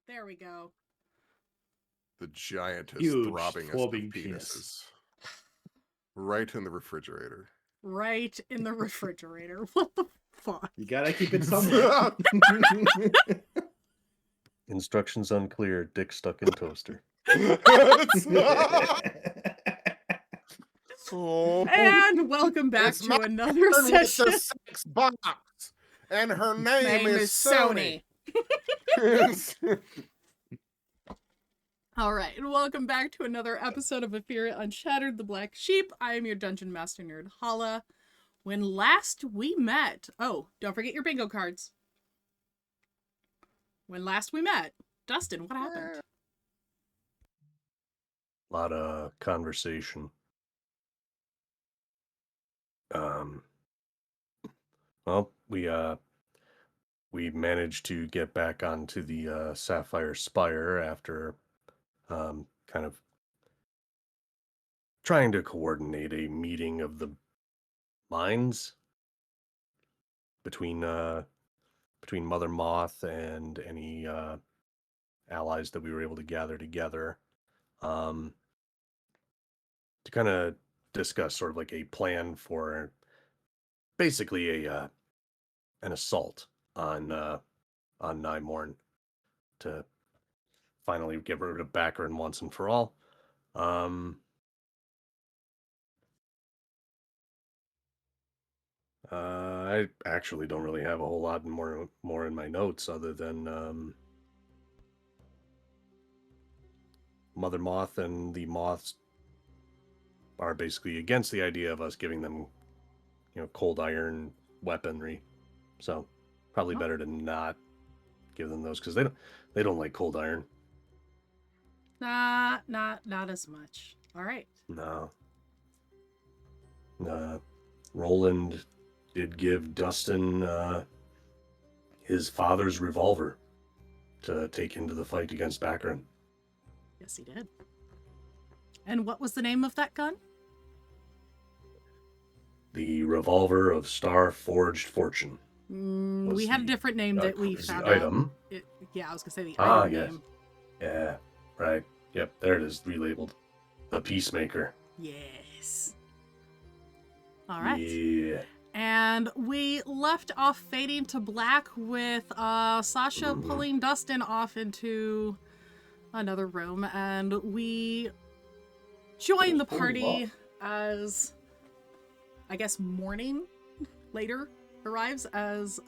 There we go. The giantest Huge throbbingest throbbing of penis. penises. Right in the refrigerator. Right in the refrigerator. What the fuck? You gotta keep it somewhere. Instructions unclear. Dick stuck in toaster. And welcome back It's to another With the session. sex box, and her name is Sony. All right, and welcome back to another episode of Efferia Unshattered, the Black Sheep. I am your Dungeon Master Nerd, Hala. When last we met... Oh, don't forget your bingo cards. When last we met, Dustin, what happened? A lot of conversation. Well, we managed to get back onto the Sapphire Spire after kind of trying to coordinate a meeting of the minds between Mother Moth and any allies that we were able to gather together to kind of discuss sort of like a plan for basically an assault on Nymorn to finally get rid of Baccarin once and for all. I actually don't really have a whole lot more in my notes other than Mother Moth and the Moths are basically against the idea of us giving them, cold iron weaponry. So probably better to not give them those because they don't like cold iron. Not as much. All right. No. Roland did give Dustin his father's revolver to take into the fight against Baccarin. Yes, he did. And what was the name of that gun? The Revolver of Star-Forged Fortune. We had a different name that we found item. out. I was going to say the item yes. name. Yeah, right. Yep, there it is, relabeled. The Peacemaker. Yes. All right. Yeah. And we left off fading to black with Sasha pulling Dustin off into another room, and we join the party as, I guess, morning later arrives as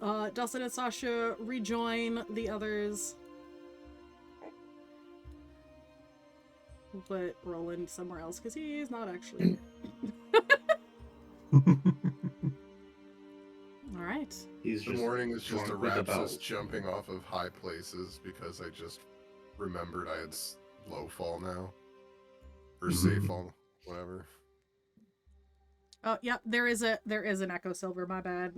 Dustin and Sasha rejoin the others. We'll put Roland somewhere else because he's not actually All right. The morning is just Arapsys jumping off of high places because I just remembered I had low fall now. Or safe fall, whatever. Oh, yeah, there is an Echo Silver, my bad.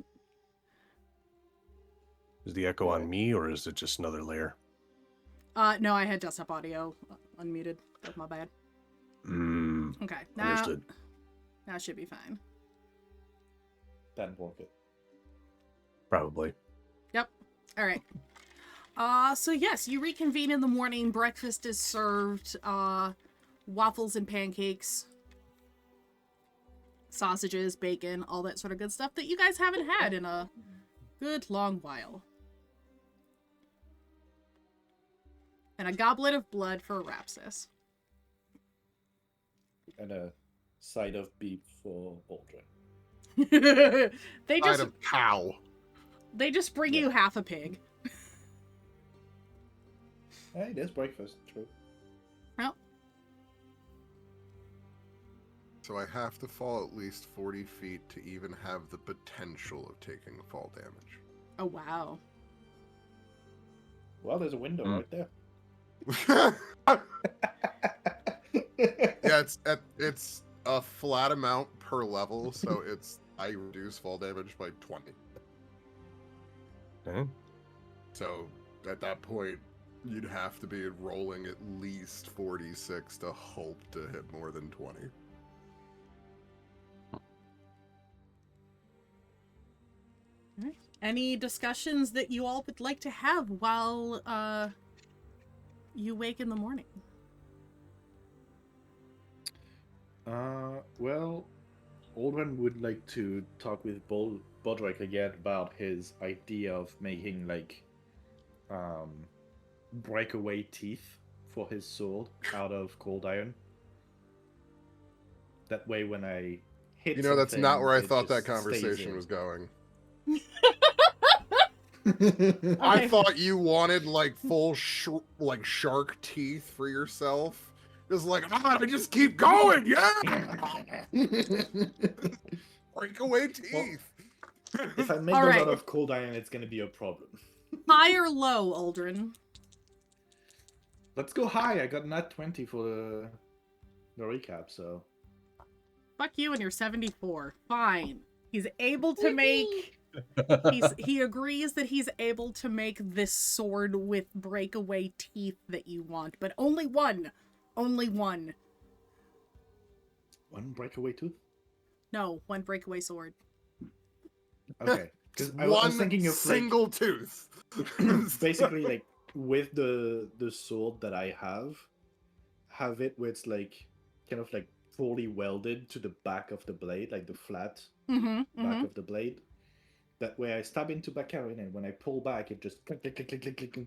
Is the echo on me, or is it just another layer? No, I had desktop audio unmuted. That's my bad. Okay, now Understood. That should be fine. That won't fit. Probably. Yep. All right. So yes, you reconvene in the morning. Breakfast is served. Waffles and pancakes, sausages, bacon, all that sort of good stuff that you guys haven't had in a good long while. And a goblet of blood for Arapsys. And a side of beef for Aldrin. Side of cow. They just bring you half a pig. Hey, there's breakfast. True. Well. So I have to fall at least 40 feet to even have the potential of taking fall damage. Oh, wow. Well, there's a window right there. Yeah, it's a flat amount per level, so I reduce fall damage by 20. Okay. So at that point, you'd have to be rolling at least 46 to hope to hit more than 20. Any discussions that you all would like to have while you wake in the morning? Well, Aldrin would like to talk with Bodrick again about his idea of making, like, breakaway teeth for his sword out of cold iron. That way, when I hit You know, that's something, not where I it thought that just stays conversation in. was going. Okay. I thought you wanted like full like shark teeth for yourself. Just like, I just keep going, yeah. Breakaway teeth. If I make All those right. out of cold iron, it's gonna be a problem. High or low, Aldrin? Let's go high. I got nat 20 for the recap, so. Fuck you and you're 74. Fine. He's able to make... he agrees that he's able to make this sword with breakaway teeth that you want, but only one. Only one. One breakaway tooth? No, one breakaway sword. Okay. Because I One was thinking of single tooth. basically, like, with the sword that I have it where it's like kind of like fully welded to the back of the blade, like the flat back of the blade. That way I stab into Baccarin, and when I pull back, it just click, click, click, click, click, click, click.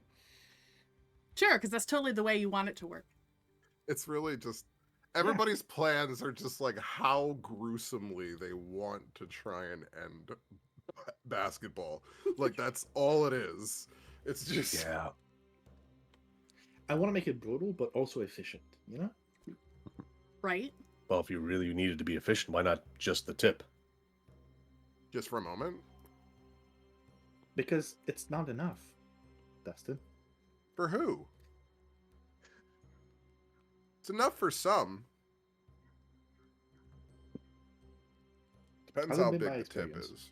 Sure, because that's totally the way you want it to work. It's really just everybody's plans are just like how gruesomely they want to try and end basketball. Like that's all it is. It's just Yeah. I want to make it brutal, but also efficient, you know? Right? Well, if you really needed to be efficient, why not just the tip? just for a moment. Because it's not enough, Dustin. For who? It's enough for some. Depends Hasn't how been big my the tip experience. is.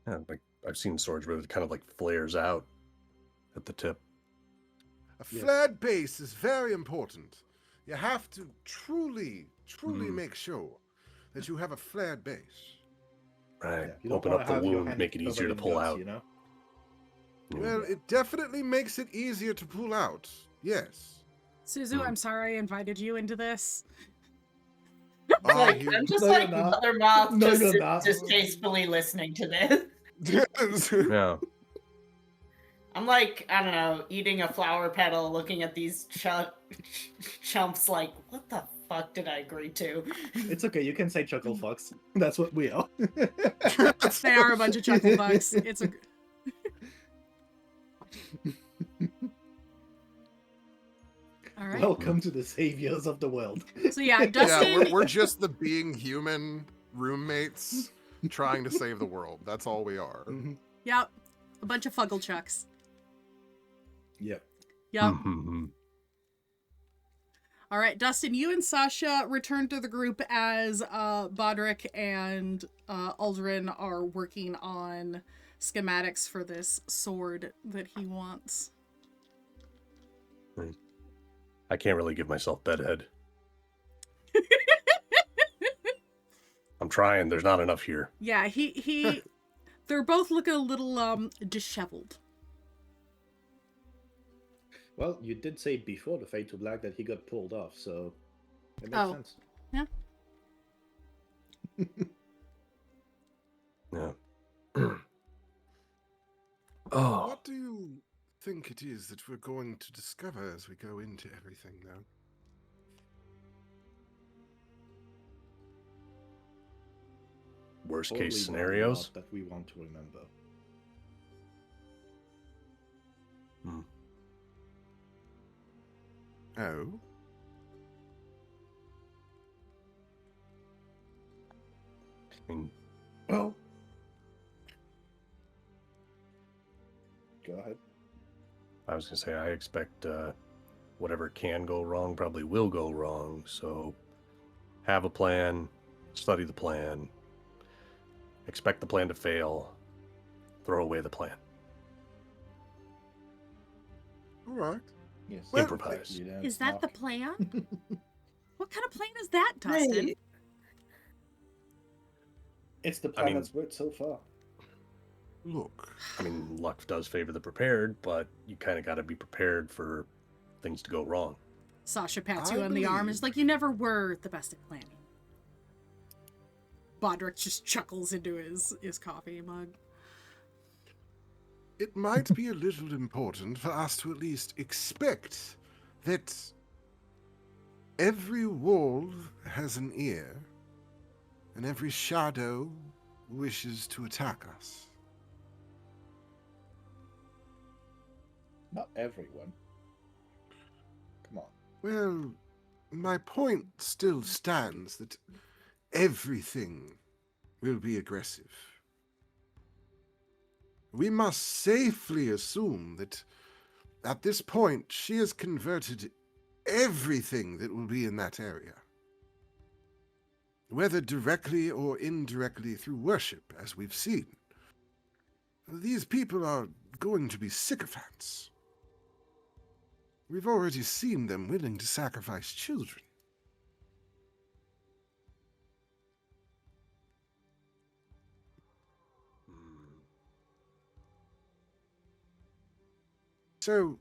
Yeah, like I've seen swords where it kind of like flares out at the tip. A Yes. flared base is very important. You have to truly Mm. make sure that you have a flared base. Right. Yeah, you don't Open wanna up the have your wound, hand make it easier to covered in pull guts, out. you know? Well, it definitely makes it easier to pull out. Yes. Suzu, I'm sorry I invited you into this. Oh, Like, you- I'm just No, like you're not. Mother Moth, No, just you're not. distastefully listening to this. Yeah. I'm like, I don't know, eating a flower petal, looking at these chumps like, what the fuck did I agree to? It's okay, you can say chuckle fucks. That's what we are. They are a bunch of chuckle fucks. It's a... All right. Welcome to the saviors of the world. So yeah, Yeah, Dustin... we're just the being human roommates trying to save the world. That's all we are. Mhm. Yep. A bunch of fuggle chucks. Yep. Yep. Mhm. All right, Dustin, you and Sasha return to the group as Bodrick and Aldrin are working on schematics for this sword that he wants. I can't really give myself bedhead. I'm trying. There's not enough here. Yeah, he they're both looking a little disheveled. Well, you did say before the Fade to Black that he got pulled off, so it makes Oh. sense. Yeah. Yeah. Oh. What do you think it is that we're going to discover as we go into everything now? Worst Probably case one scenarios. lot that we want to remember. Oh? I mean, Well, go ahead. I was gonna say I expect whatever can go wrong probably will go wrong. So have a plan, study the plan, expect the plan to fail, throw away the plan. All right. Yes. Well, Improvise. You know, Is that the knock. plan? What kind of plan is that, Dustin? Right. It's the I plan mean- that's worked so far. Look, I mean, luck does favor the prepared, but you kind of got to be prepared for things to go wrong. Sasha pats I you on the arm. believe- Is like, you never were the best at planning. Bodrick just chuckles into his coffee mug. it might be a little important for us to at least expect that every wolf has an ear, and every shadow wishes to attack us. Not everyone. Come on. Well, my point still stands that everything will be aggressive. We must safely assume that at this point she has converted everything that will be in that area, whether directly or indirectly through worship, as we've seen. These people are going to be sycophants. We've already seen them willing to sacrifice children. So,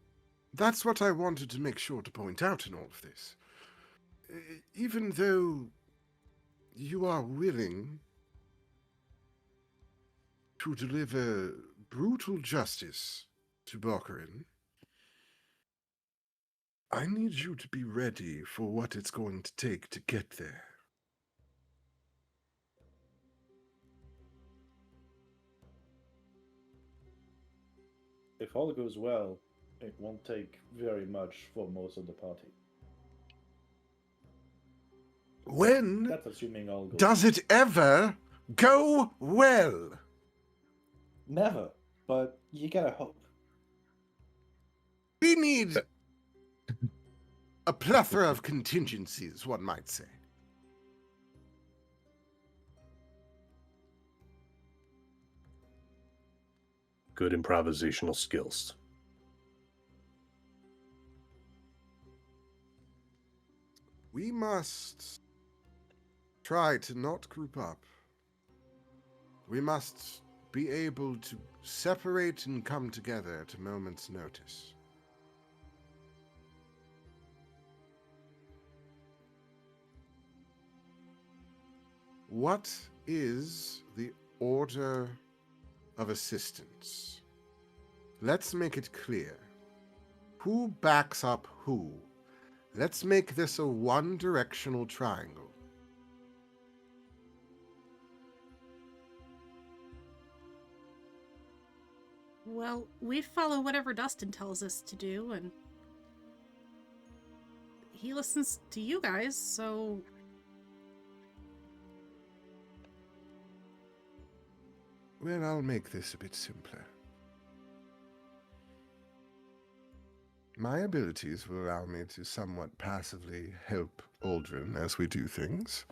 that's what I wanted to make sure to point out in all of this. Even though you are willing to deliver brutal justice to Bokharin, I need you to be ready for what it's going to take to get there. If all goes well, it won't take very much for most of the party. When That's assuming all goes does it ever go well? Never, but you gotta hope. We need a plethora of contingencies, one might say. Good improvisational skills. We must try to not group up. We must be able to separate and come together at a moment's notice. What is the order of assistance? Let's make it clear. Who backs up who? Let's make this a one-directional triangle. Well, we follow whatever Dustin tells us to do, and he listens to you guys, so... Well, I'll make this a bit simpler. My abilities will allow me to somewhat passively help Aldrin as we do things.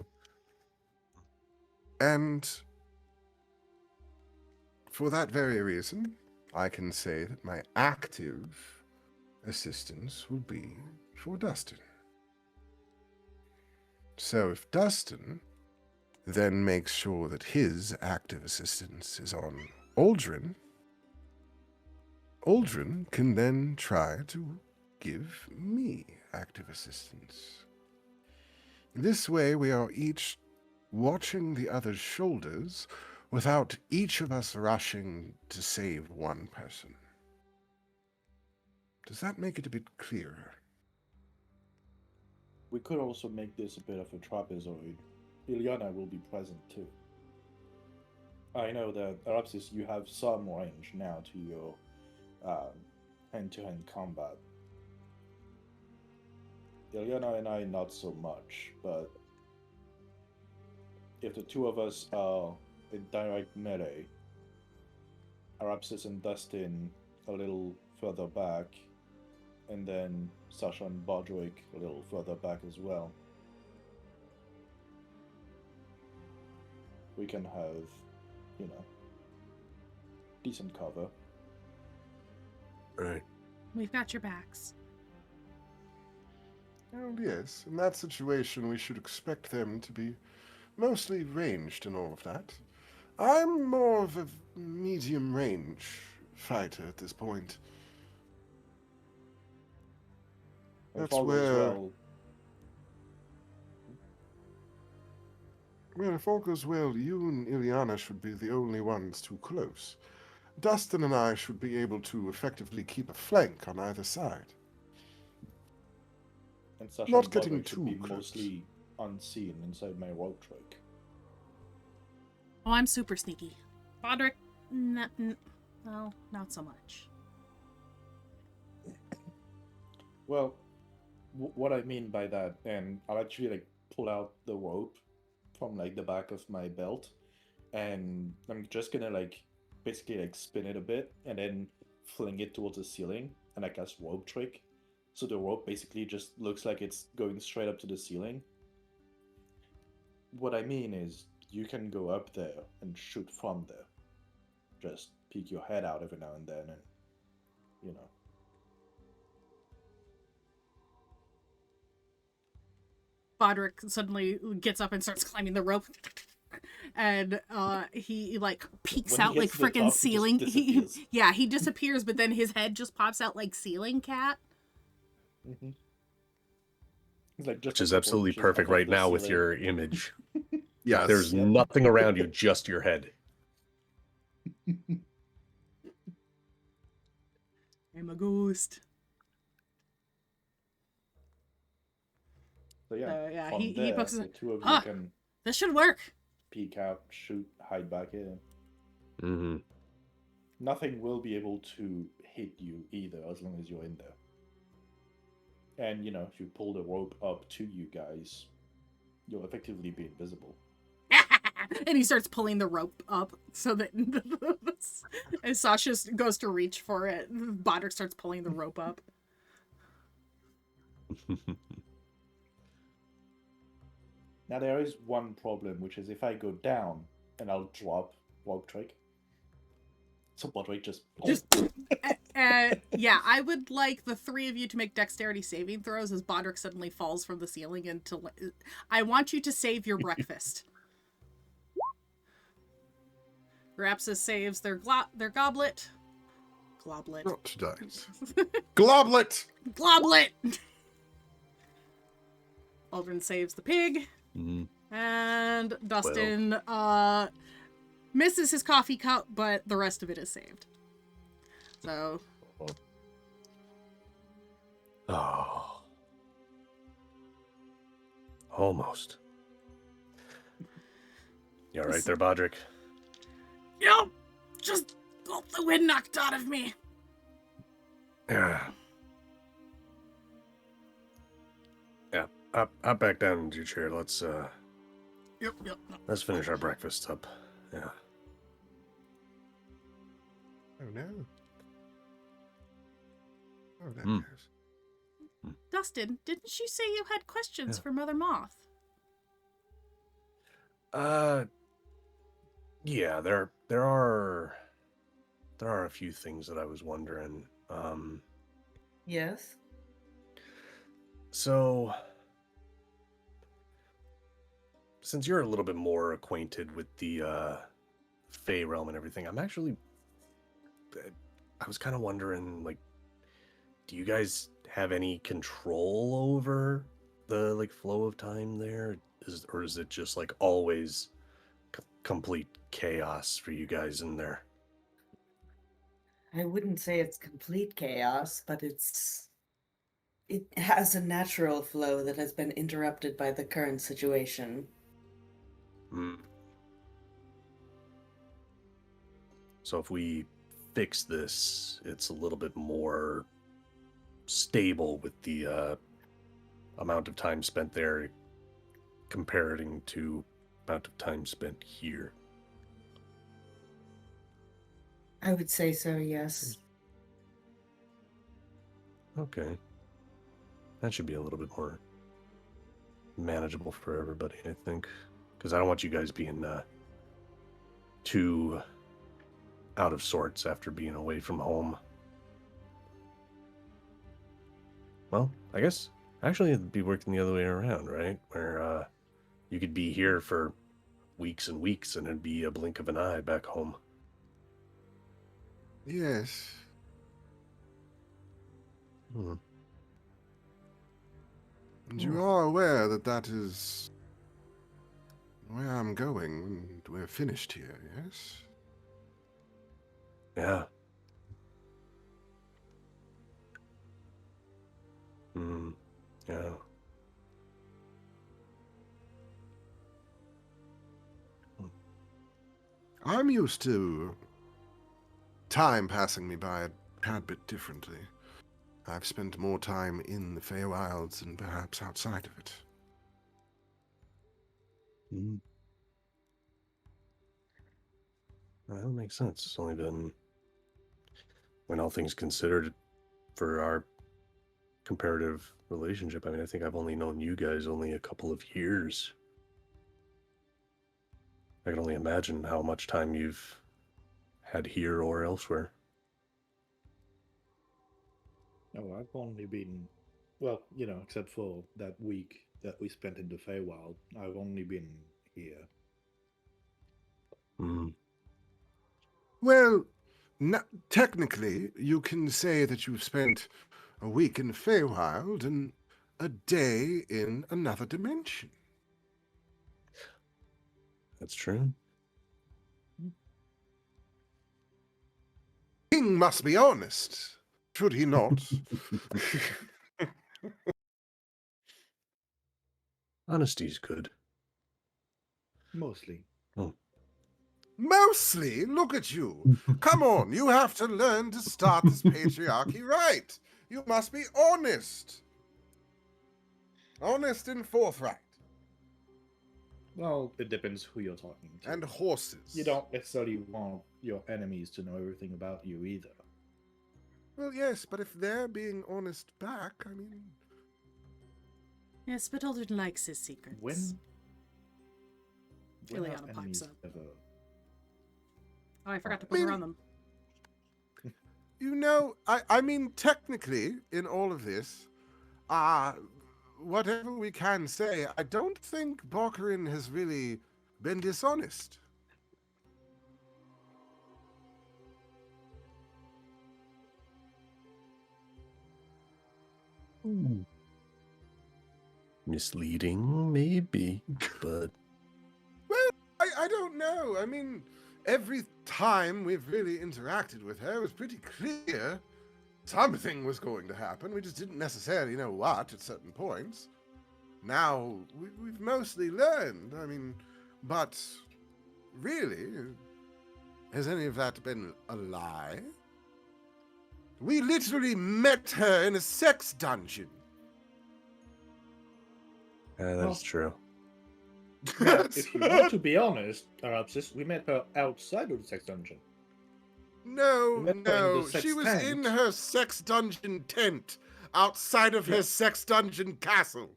And for that very reason, I can say that my active assistance will be for Dustin. So if Dustin then makes sure that his active assistance is on Aldrin, Aldrin can then try to give me active assistance. This way we are each watching the other's shoulders without each of us rushing to save one person. Does that make it a bit clearer? We could also make this a bit of a trapezoid. Ilyana will be present too. I know that Arapsys, you have some range now to your hand-to-hand combat. Ilyana and I not so much, but if the two of us are in direct melee, Arapsys and Dustin a little further back, and then Sasha and Bodrick a little further back as well, we can have, decent cover. Right. We've got your backs. Oh, yes. In that situation, we should expect them to be mostly ranged and all of that. I'm more of a medium range fighter at this point. If That's all goes where, well, if all goes well, you and Ileana should be the only ones too close. Dustin and I should be able to effectively keep a flank on either side. and Sasha Not and getting Bodrick should too be close. mostly unseen inside my rope trick. Oh, I'm super sneaky. Bodrick, well, not so much. Well, what I mean by that, and I'll actually like pull out the rope from like the back of my belt, and I'm just gonna like basically like spin it a bit and then fling it towards the ceiling, and I cast rope trick. So the rope basically just looks like it's going straight up to the ceiling. What I mean is, you can go up there and shoot from there. Just peek your head out every now and then, and you know. Bodrick suddenly gets up and starts climbing the rope. And he like peeks When he out like gets to the freaking top, he just ceiling. disappears. Yeah, he disappears, but then his head just pops out like ceiling cat. Mm-hmm. It's like just Which a is couple absolutely inches perfect above right the now with ceiling. your image. Yes. There's Yep. nothing around you, just your head. I'm a ghost. So yeah, So, yeah, from he there, pokes his- the two of you Ah! can This should work. peek out, shoot, hide back in. Mm-hmm. Nothing will be able to hit you either as long as you're in there. And you know, if you pull the rope up to you guys, you'll effectively be invisible. And he starts pulling the rope up so that as Sasha goes to reach for it, Bodrick starts pulling the rope up. Now there is one problem, which is if I go down and I'll drop rope trick. So Bodrick just Yeah, I would like the three of you to make dexterity saving throws as Bodrick suddenly falls from the ceiling into. I want you to save your breakfast. Arapsys saves their goblet. Globlet. Not dice. Globlet! Globlet! Aldrin saves the pig. Mm-hmm. And Dustin misses his coffee cup, but the rest of it is saved. So. Oh. Almost. You alright there, Bodrick? Yep! Just got the wind knocked out of me. Yeah. Yeah. Hop back down into your chair. Let's Yep. let's finish our breakfast up. Yeah. Oh no. Oh, that Hmm. goes. Dustin, didn't you say you had questions for Mother Moth? Yeah, there are a few things that I was wondering. Yes. So since you're a little bit more acquainted with the Fey realm and everything, I was kind of wondering, like, do you guys have any control over the like flow of time there? Or is it just like always complete chaos for you guys in there? I wouldn't say it's complete chaos, but it has a natural flow that has been interrupted by the current situation. So if we fix this, it's a little bit more stable with the amount of time spent there comparing to amount of time spent here. I would say so, yes. Okay. That should be a little bit more manageable for everybody, I think. Because I don't want you guys being too out of sorts after being away from home. Well, I guess actually it'd be working the other way around, right? Where you could be here for weeks and weeks, and it'd be a blink of an eye back home. Yes. Hmm. And you are aware that that is where I'm going when we're finished here, yes? Yeah. Yeah. I'm used to time passing me by a tad bit differently. I've spent more time in the Feywilds and perhaps outside of it. Well, that makes sense. It's only been, when all things considered, for our comparative relationship, I mean, I think I've only known you guys only a couple of years. I can only imagine how much time you've had here or elsewhere. Oh, I've only been, well, you know, except for that week that we spent in the Feywild, I've only been here. Well, technically, you can say that you've spent a week in the Feywild and a day in another dimension. That's true. King must be honest, should he not? Honesty's good. Mostly. Oh. Mostly? Look at you. Come on, you have to learn to start this patriarchy right. You must be honest. Honest and forthright. Well, it depends who you're talking to. And horses. You don't necessarily want your enemies to know everything about you either. Well, yes, but if they're being honest back, I mean... Yes, but Aldrin likes his secrets. When Ileana are pipes enemies up. ever... Oh, I forgot to put her on them. You know, I mean, technically, in all of this, whatever we can say, I don't think Bokrin has really been dishonest. Misleading, maybe, but... Well, I don't know. I mean, every time we've really interacted with her, it was pretty clear something was going to happen. We just didn't necessarily know what at certain points. Now, we've mostly learned. I mean, but really, has any of that been a lie? We literally met her in a sex dungeon. That's true. Well, if you want to be honest, Arapsys, we met her outside of the sex dungeon. No, met her in no, the sex she was tent. in her sex dungeon tent outside of her sex dungeon castle.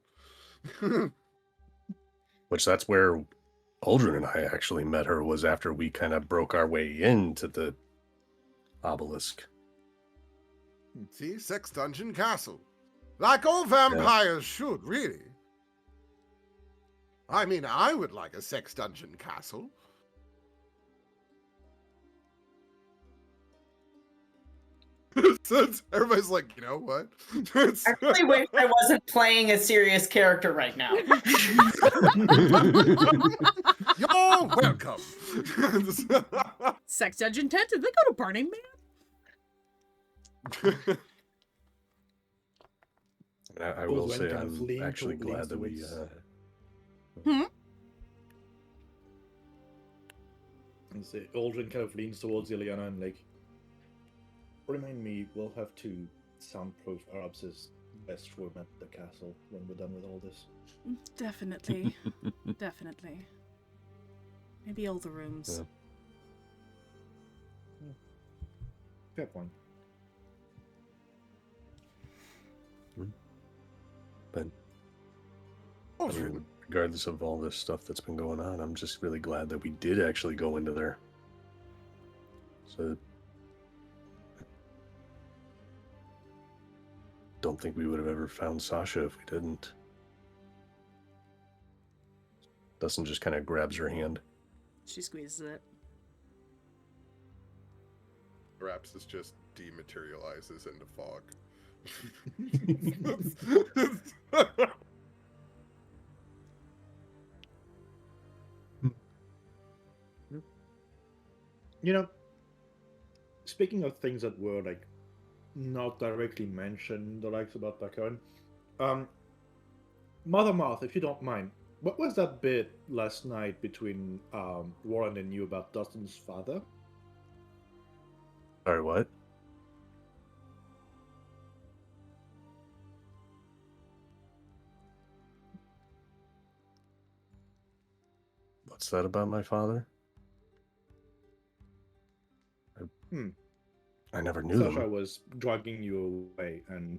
Which that's where Aldrin and I actually met her, was after we kind of broke our way into the obelisk. See, sex dungeon castle. Like all vampires should, really. I mean, I would like a sex dungeon castle. So everybody's like, you know what? I really wish I wasn't playing a serious character right now. You're welcome. Sex dungeon tent? Did they go to Burning Man? I will When say kind of I'm lean actually towards glad that we... And say, Aldrin kind of leans towards Ileana and like, remind me, we'll have to soundproof Arapsys best room at the castle when we're done with all this. Definitely. Definitely. Maybe all the rooms. Yeah. Fair point. But I mean, regardless of all this stuff that's been going on, I'm just really glad that we did actually go into there. So don't think we would have ever found Sasha if we didn't. Dustin just kind of grabs her hand. She squeezes it. Arapsys just dematerializes into fog. You know, speaking of things that were like not directly mentioned, the likes about Baccarin, Mother Moth, if you don't mind, what was that bit last night between Roland and you about Dustin's father? Sorry, what? What's that about my father? I never knew Sasha them. was dragging you away, and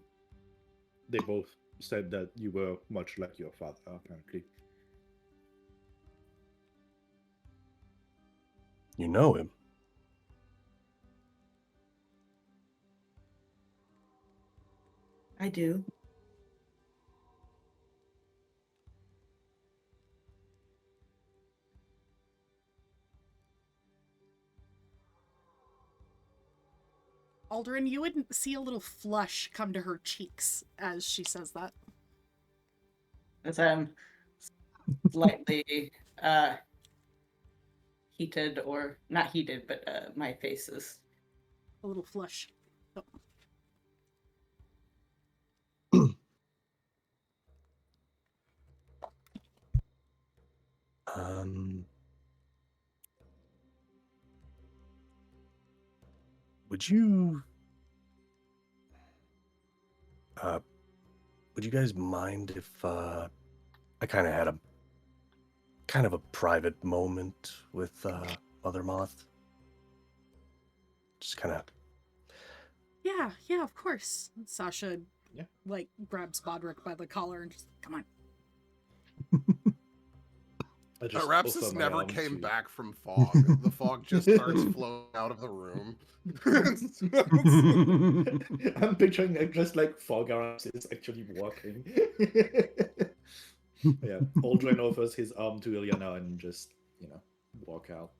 they both said that you were much like your father, apparently. You know him. I do. Aldrin, you would see a little flush come to her cheeks as she says that. As I'm slightly heated, or not heated, but my face is. A little flush. Oh. Would you would you guys mind if I kind of had a private moment with Mother Moth? Just kind of. Yeah, of course. Sasha, Yeah. like, grabs Bodrick by the collar and just, come on. I just Arapsys offer my never arm came to- back from fog. The fog just starts flowing out of the room. I'm picturing just like Fog Arapsys actually walking. Yeah, Aldrin offers his arm to Ilyana and just, walk out.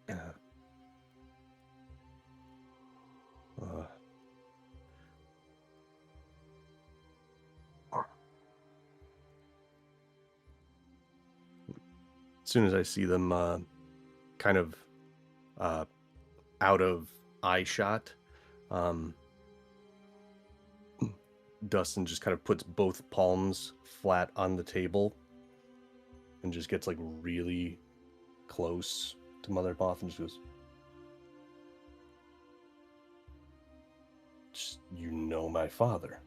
Yeah. As soon as I see them kind of out of eye shot, Dustin just kind of puts both palms flat on the table and just gets like really close to Mother Moth and just goes, "You know my father."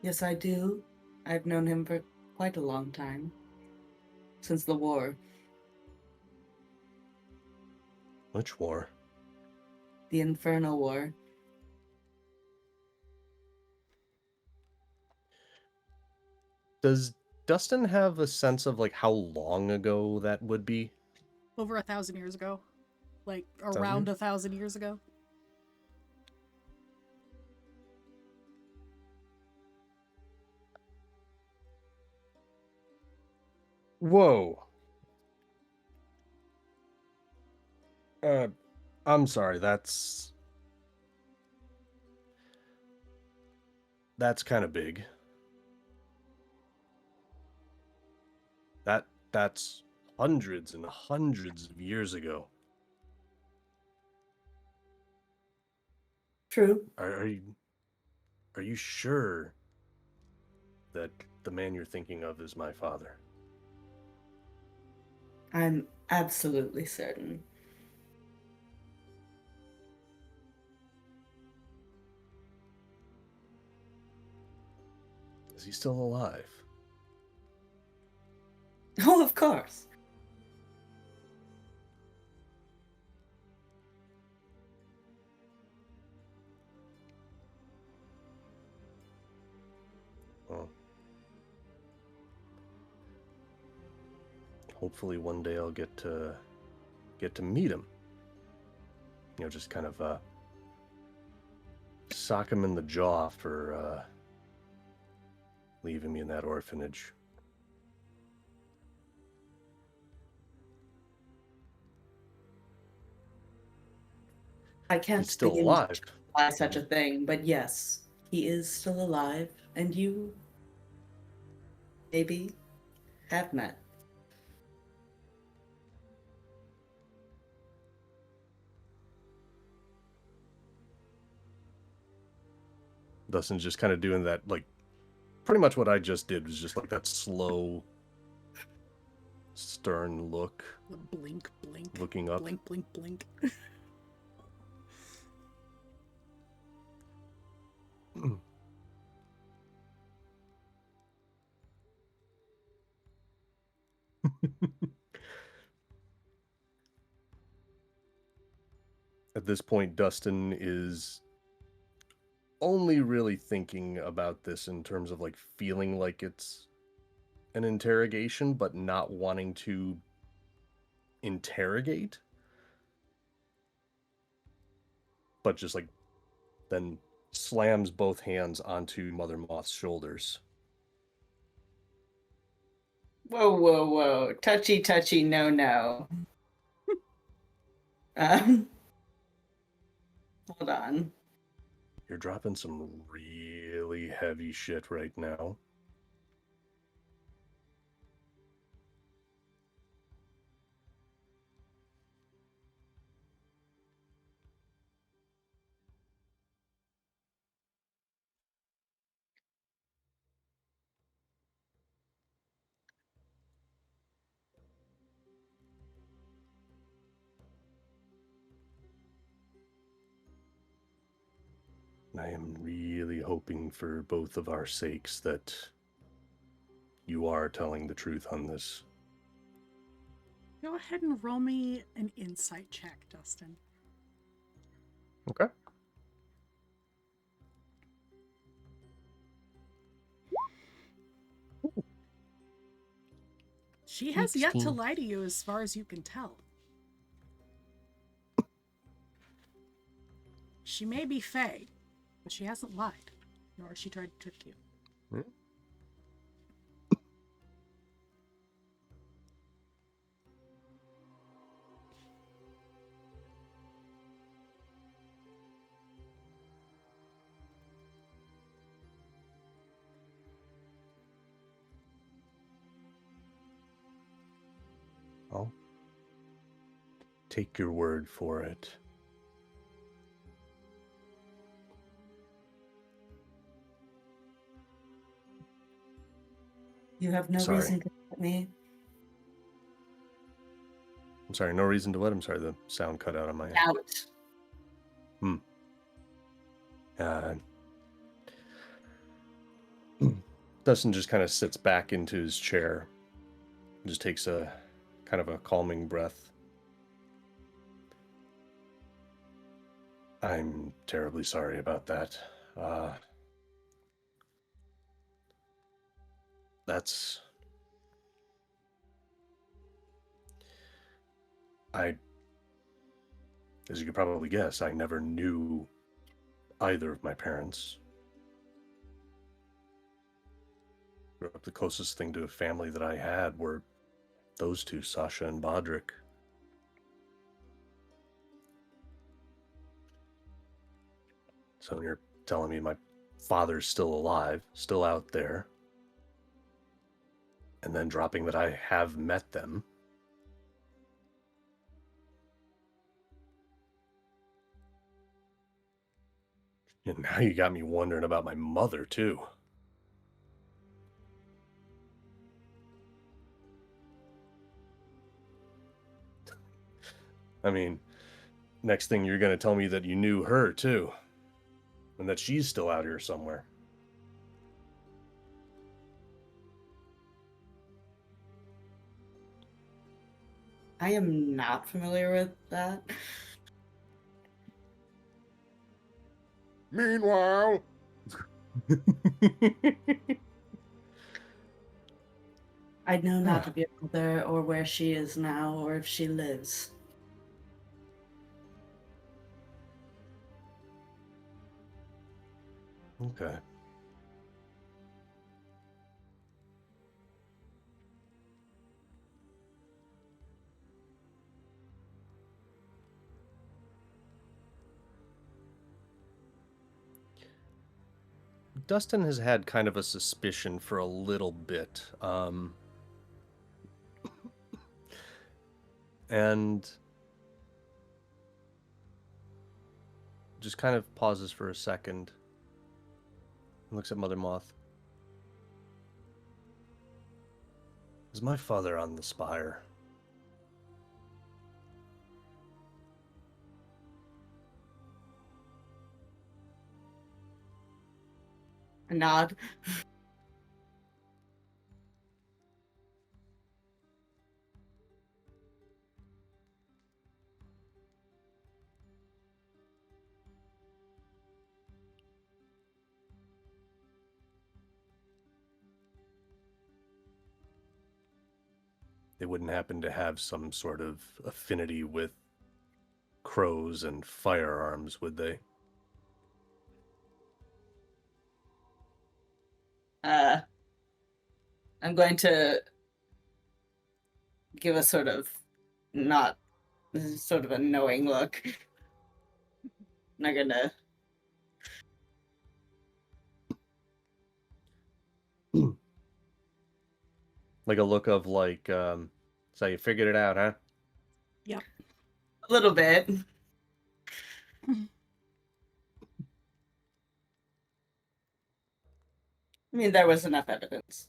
Yes, I do. I've known him for quite a long time. Since the war. Which war? The Infernal War. Does Dustin have a sense of like how long ago that would be? Over 1,000 years ago. Like, 1,000 around years? 1,000 years ago. Whoa. I'm sorry, that's kind of big. That's hundreds and hundreds of years ago. True. Are you sure that the man you're thinking of is my father? I'm absolutely certain. Is he still alive? Oh, of course. Well, hopefully one day I'll get to meet him. Just kind of sock him in the jaw for leaving me in that orphanage. I can't He's still begin alive. to justify such a thing, but yes, he is still alive, and you maybe have met. Dustin's just kind of doing that, like, pretty much what I just did was just like that slow, stern look, Blink, blink, looking up. blink, blink, blink. At this point, Dustin is only really thinking about this in terms of like feeling like it's an interrogation, but not wanting to interrogate. But just like then slams both hands onto Mother Moth's shoulders. Whoa, whoa, whoa. Touchy, touchy, no, no. Hold on. You're dropping some really heavy shit right now. I am really hoping for both of our sakes that you are telling the truth on this. Go ahead and roll me an insight check, Dustin. Okay. She has yet to 16. lie to you as far as you can tell. She may be Fae, but she hasn't lied, nor has she tried to trick you. Hmm? I'll take your word for it. You have no Sorry. reason to let me. I'm sorry, no reason to what? I'm sorry, the sound cut out on my end. Out. Dustin just kind of sits back into his chair, just takes a kind of a calming breath. I'm terribly sorry about that. That's... as you could probably guess, I never knew either of my parents. The closest thing to a family that I had were those two, Sasha and Bodrick. So you're telling me my father's still alive, still out there, and then dropping that I have met them. And now you got me wondering about my mother, too. I mean, next thing you're going to tell me that you knew her, too. And that she's still out here somewhere. I am not familiar with that. Meanwhile, I know not of your mother or where she is now or if she lives. Okay. Dustin has had kind of a suspicion for a little bit. And just kind of pauses for a second and looks at Mother Moth. Is my father on the spire? A nod. They wouldn't happen to have some sort of affinity with crows and firearms, would they? I'm going to give a sort of not sort of a knowing look. Not gonna. Like a look of like, so you figured it out, huh? Yep. A little bit. I mean, there was enough evidence.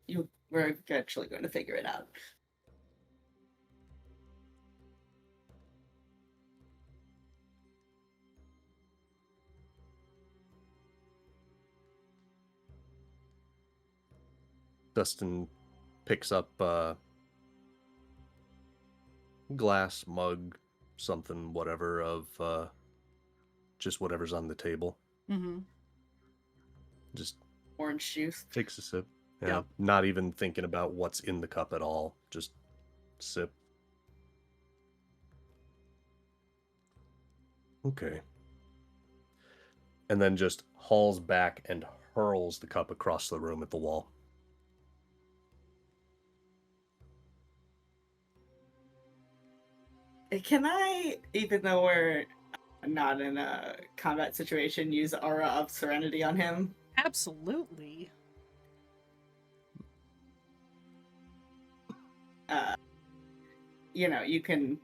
You were eventually going to figure it out. Dustin picks up glass, mug, something, whatever, of just whatever's on the table. Mm-hmm. Just Orange juice. takes a sip. Yeah, Yep. not even thinking about what's in the cup at all. Just sip. Okay. And then just hauls back and hurls the cup across the room at the wall. Can I, even though we're not in a combat situation, use Aura of Serenity on him? Absolutely. You know, you can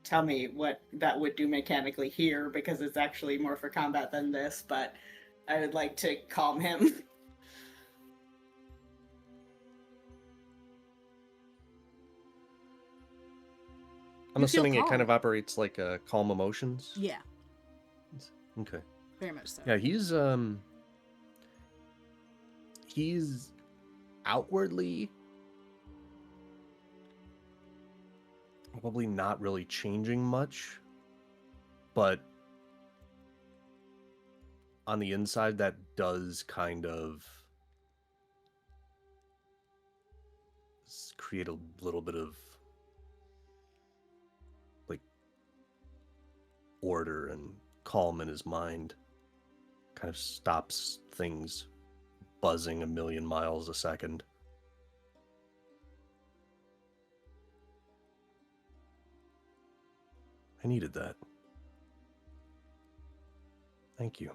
tell me what that would do mechanically here, because it's actually more for combat than this, but I would like to calm him. I'm You feel assuming it kind calm. of operates like calm emotions. Yeah, Okay. very much so. Yeah, he's outwardly probably not really changing much, but on the inside that does kind of create a little bit of like order and calm in his mind. Kind of stops things buzzing a million miles a second. I needed that. Thank you.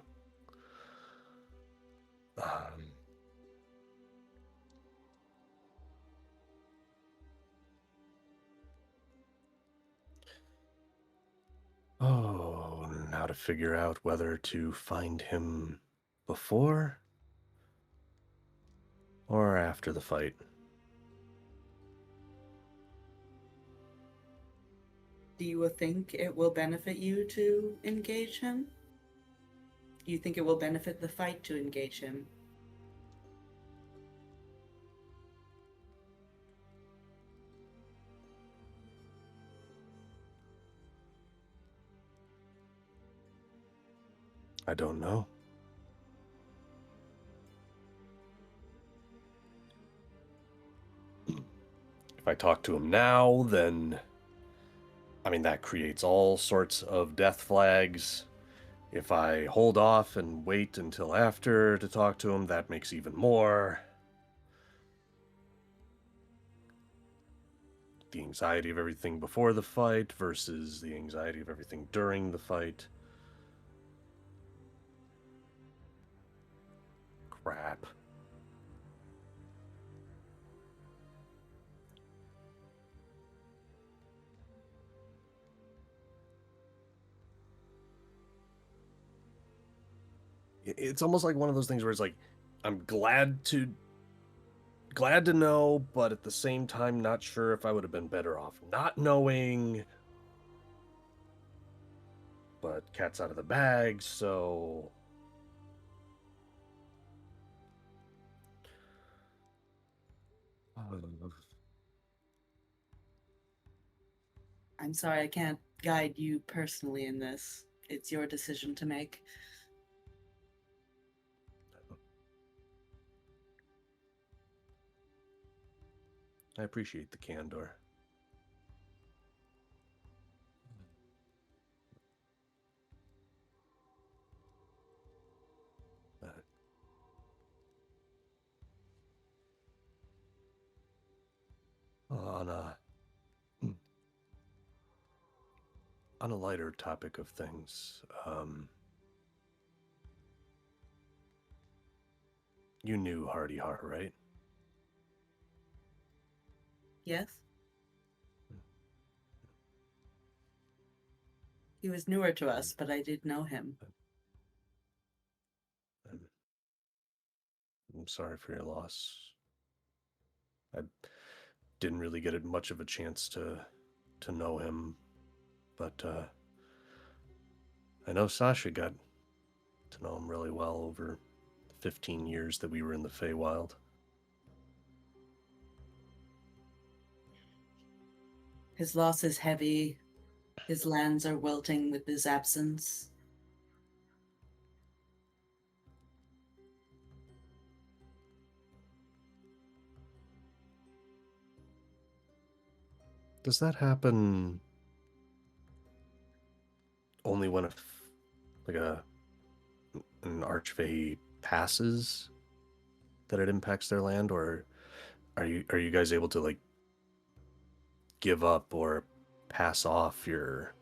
Oh, now to figure out whether to find him before or after the fight. Do you think it will benefit you to engage him? Do you think it will benefit the fight to engage him? I don't know. If I talk to him now, then I mean, that creates all sorts of death flags. If I hold off and wait until after to talk to him, that makes even more. The anxiety of everything before the fight versus the anxiety of everything during the fight. crap. It's almost like one of those things where it's like, I'm glad to know, but at the same time, not sure if I would have been better off not knowing. But cat's out of the bag, so I'm sorry, I can't guide you personally in this. It's your decision to make. I appreciate the candor. On a lighter topic of things, you knew Hardy Har, right? Yes? He was newer to us, but I did know him. I'm sorry for your loss. I didn't really get much of a chance to know him, but I know Sasha got to know him really well over the 15 years that we were in the Feywild. His loss is heavy. His lands are wilting with his absence. Does that happen only when an Archfey passes, that it impacts their land, or are you guys able to like give up or pass off your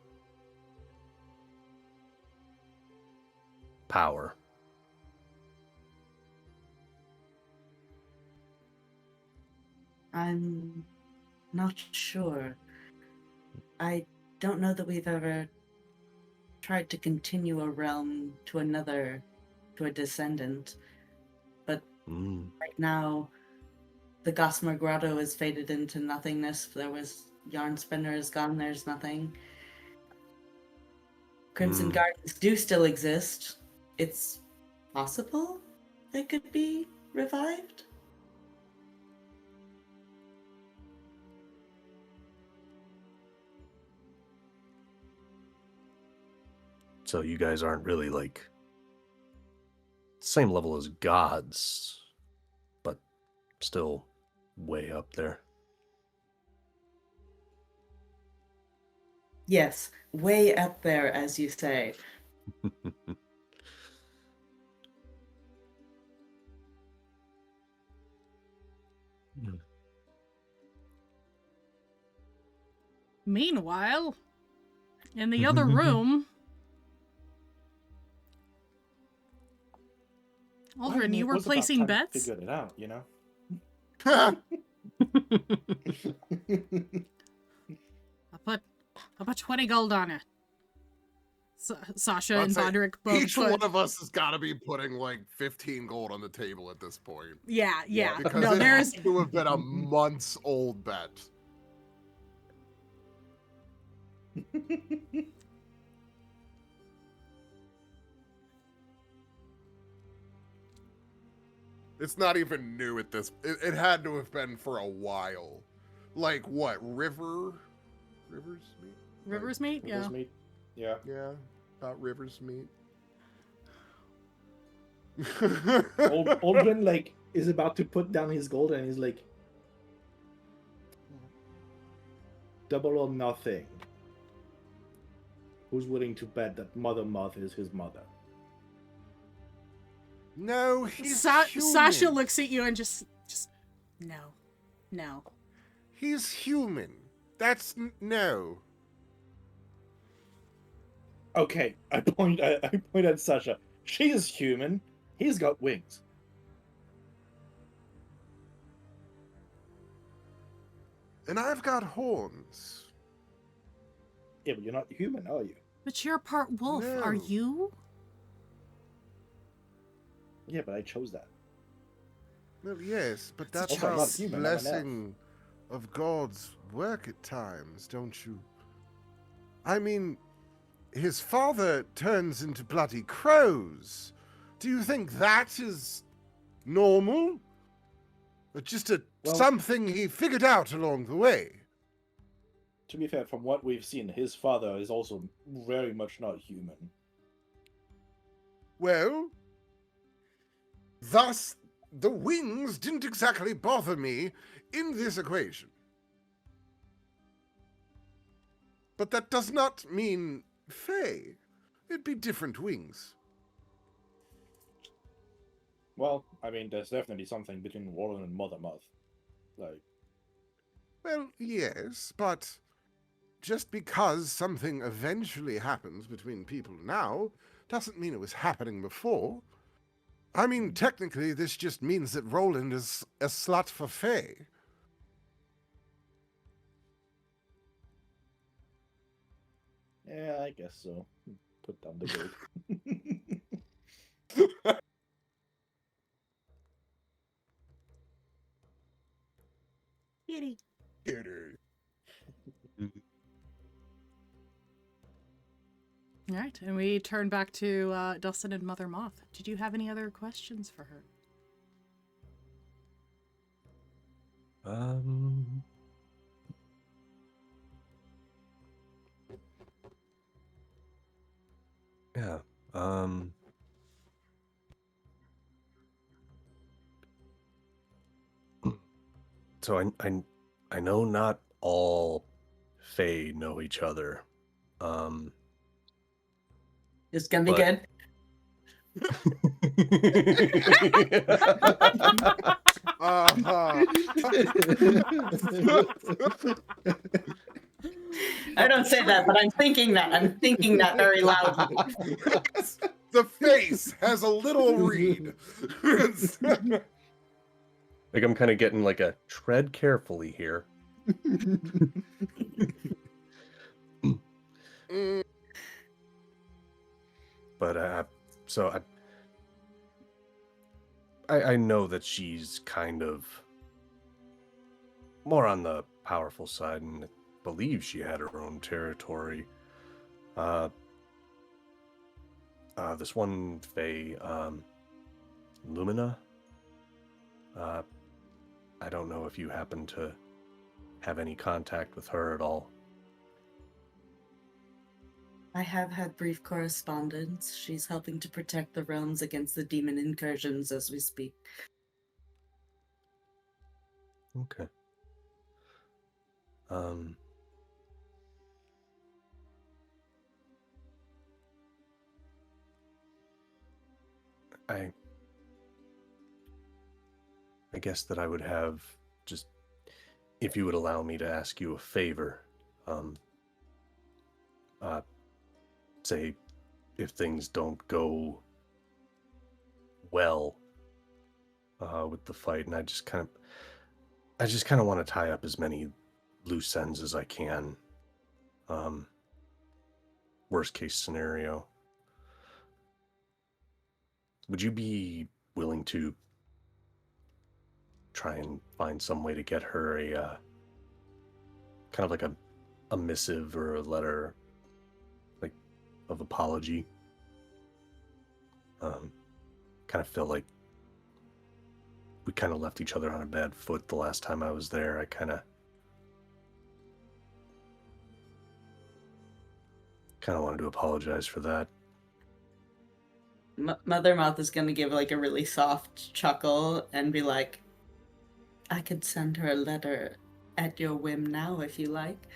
power? I'm not sure. I don't know that we've ever tried to continue a realm to another, to a descendant. But right now, the Gossamer Grotto is faded into nothingness. There was Yarnspinner is gone, there's nothing. Crimson Gardens do still exist. It's possible they could be revived. So you guys aren't really like same level as gods, but still way up there. Yes, way up there, as you say. Meanwhile, in the other room, Aldrin, you were placing bets? Figured it out, you know. I put 20 gold on it. Sasha and Bodrick both each one of us has got to be putting like 15 gold on the table at this point. Yeah. Because No, it there's had to have been a months old bet. It's not even new at this. It had to have been for a while. Like what? Rivers meat? Rivers meat? Yeah. Rivers meat. Yeah. Yeah, about Rivers meat. Aldrin like is about to put down his gold and he's like, double or nothing. Who's willing to bet that Mother Moth is his mother? No, he's human. Sasha looks at you and just no. He's human. That's no. Okay, I point at Sasha. She is human. He's got wings. And I've got horns. Yeah, but you're not human, are you? But you're part wolf, are No. you? Yeah, but I chose that. Well, yes, but That's that's a Also, I'm how not human, I'm an elf. blessing of gods work at times, don't you? I mean, his father turns into bloody crows. Do you think that is normal? Or just Well- something he figured out along the way? To be fair, from what we've seen, his father is also very much not human. Well, thus, the wings didn't exactly bother me in this equation. But that does not mean Fae. It'd be different wings. Well, I mean, there's definitely something between Roland and Mother Moth. Like, Well, yes, but just because something eventually happens between people now doesn't mean it was happening before. I mean, technically, this just means that Roland is a slut for Fae. yeah, I guess so. Put down the goat. Kitty. All right, and we turn back to Dustin and Mother Moth. Did you have any other questions for her? Yeah. So I know not all Fae know each other. It's gonna be But- good. Uh-huh. I don't say that, but I'm thinking that. I'm thinking that very loudly. The face has a little read. Like I'm kind of getting like a tread carefully here. Mm, But so I know that she's kind of more on the powerful side and believes she had her own territory. This one Fae, Lumina. I don't know if you happen to have any contact with her at all. I have had brief correspondence. She's helping to protect the realms against the demon incursions as we speak. Okay. I guess that I would have just, if you would allow me to ask you a favor, say if things don't go well with the fight, and I just kind of want to tie up as many loose ends as I can. Worst case scenario. Would you be willing to try and find some way to get her a kind of like a missive or a letter like of apology? Kind of feel like we kind of left each other on a bad foot the last time I was there. I kind of wanted to apologize for that. Mother Moth is gonna give like a really soft chuckle and be like, I could send her a letter at your whim now if you like.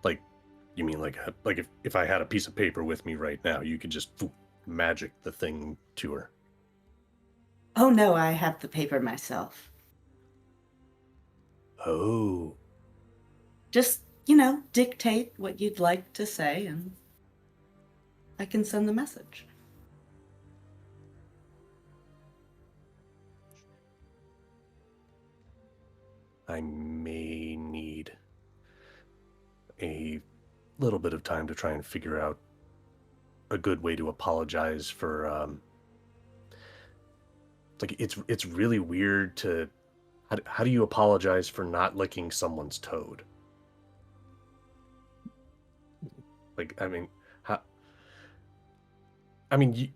Like, you mean like if I had a piece of paper with me right now, you could just magic the thing to her? Oh no, I have the paper myself. Oh. Just, dictate what you'd like to say and I can send the message. I may need a little bit of time to try and figure out a good way to apologize for, like, it's really weird to, how do you apologize for not licking someone's toad? Like, I mean, how, I mean,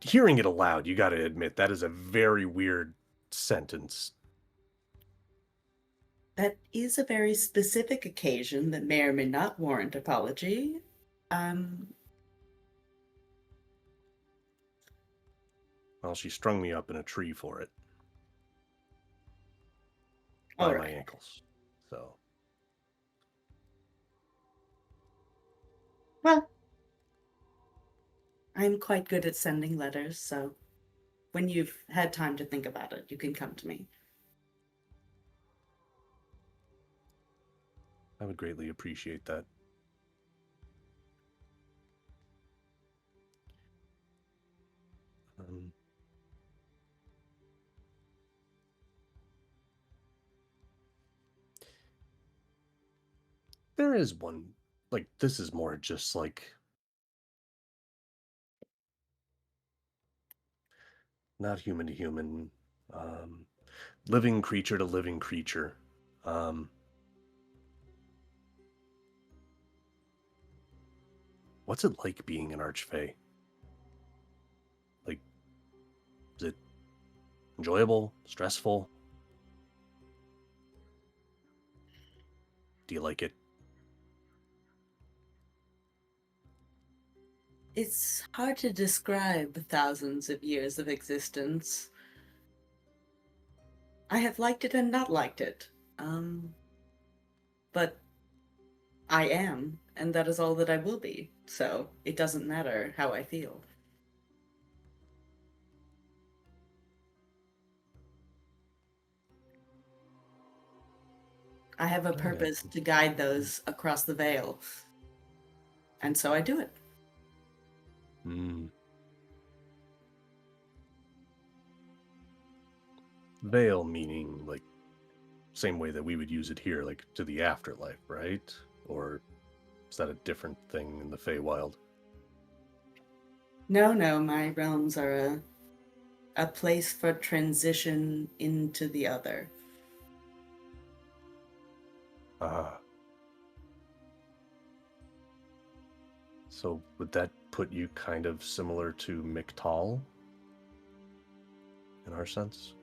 hearing it aloud, you got to admit that is a very weird sentence. That is a very specific occasion that may or may not warrant apology. Well, she strung me up in a tree for it. All By right. my ankles. So. Well, I'm quite good at sending letters, so when you've had time to think about it, you can come to me. I would greatly appreciate that. There is one, like, this is more just like, not human to human, living creature to living creature. What's it like being an archfey? Like, is it enjoyable, stressful? Do you like it? It's hard to describe thousands of years of existence. I have liked it and not liked it. But I am, and that is all that I will be, so it doesn't matter how I feel. I have a purpose to guide those across the veil, and so I do it. Veil meaning, like, same way that we would use it here, like, to the afterlife, right? Or is that a different thing in the Feywild? No, my realms are a place for transition into the other. So would that put you kind of similar to Mictal in our sense?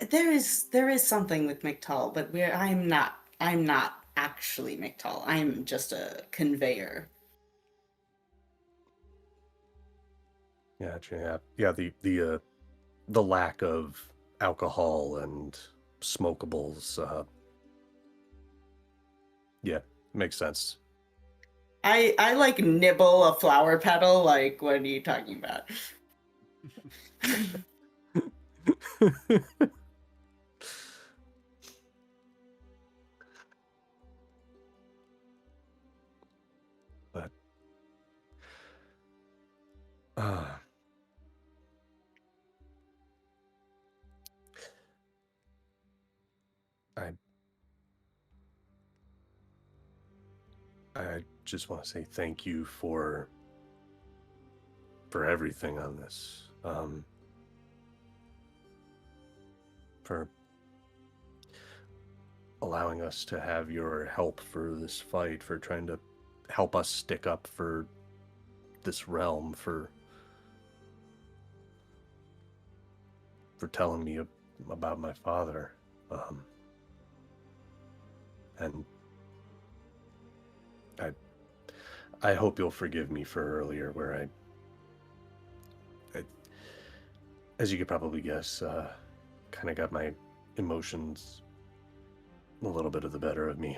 There is something with Mictal, but I'm not actually Mictal. I'm just a conveyor. Gotcha. Yeah. The lack of alcohol and smokables. Yeah, makes sense. I like nibble a flower petal. Like, what are you talking about? But I just want to say thank you for everything on this. For allowing us to have your help for this fight, for trying to help us stick up for this realm, for telling me about my father. And I hope you'll forgive me for earlier where I as you could probably guess, kind of got my emotions a little bit of the better of me.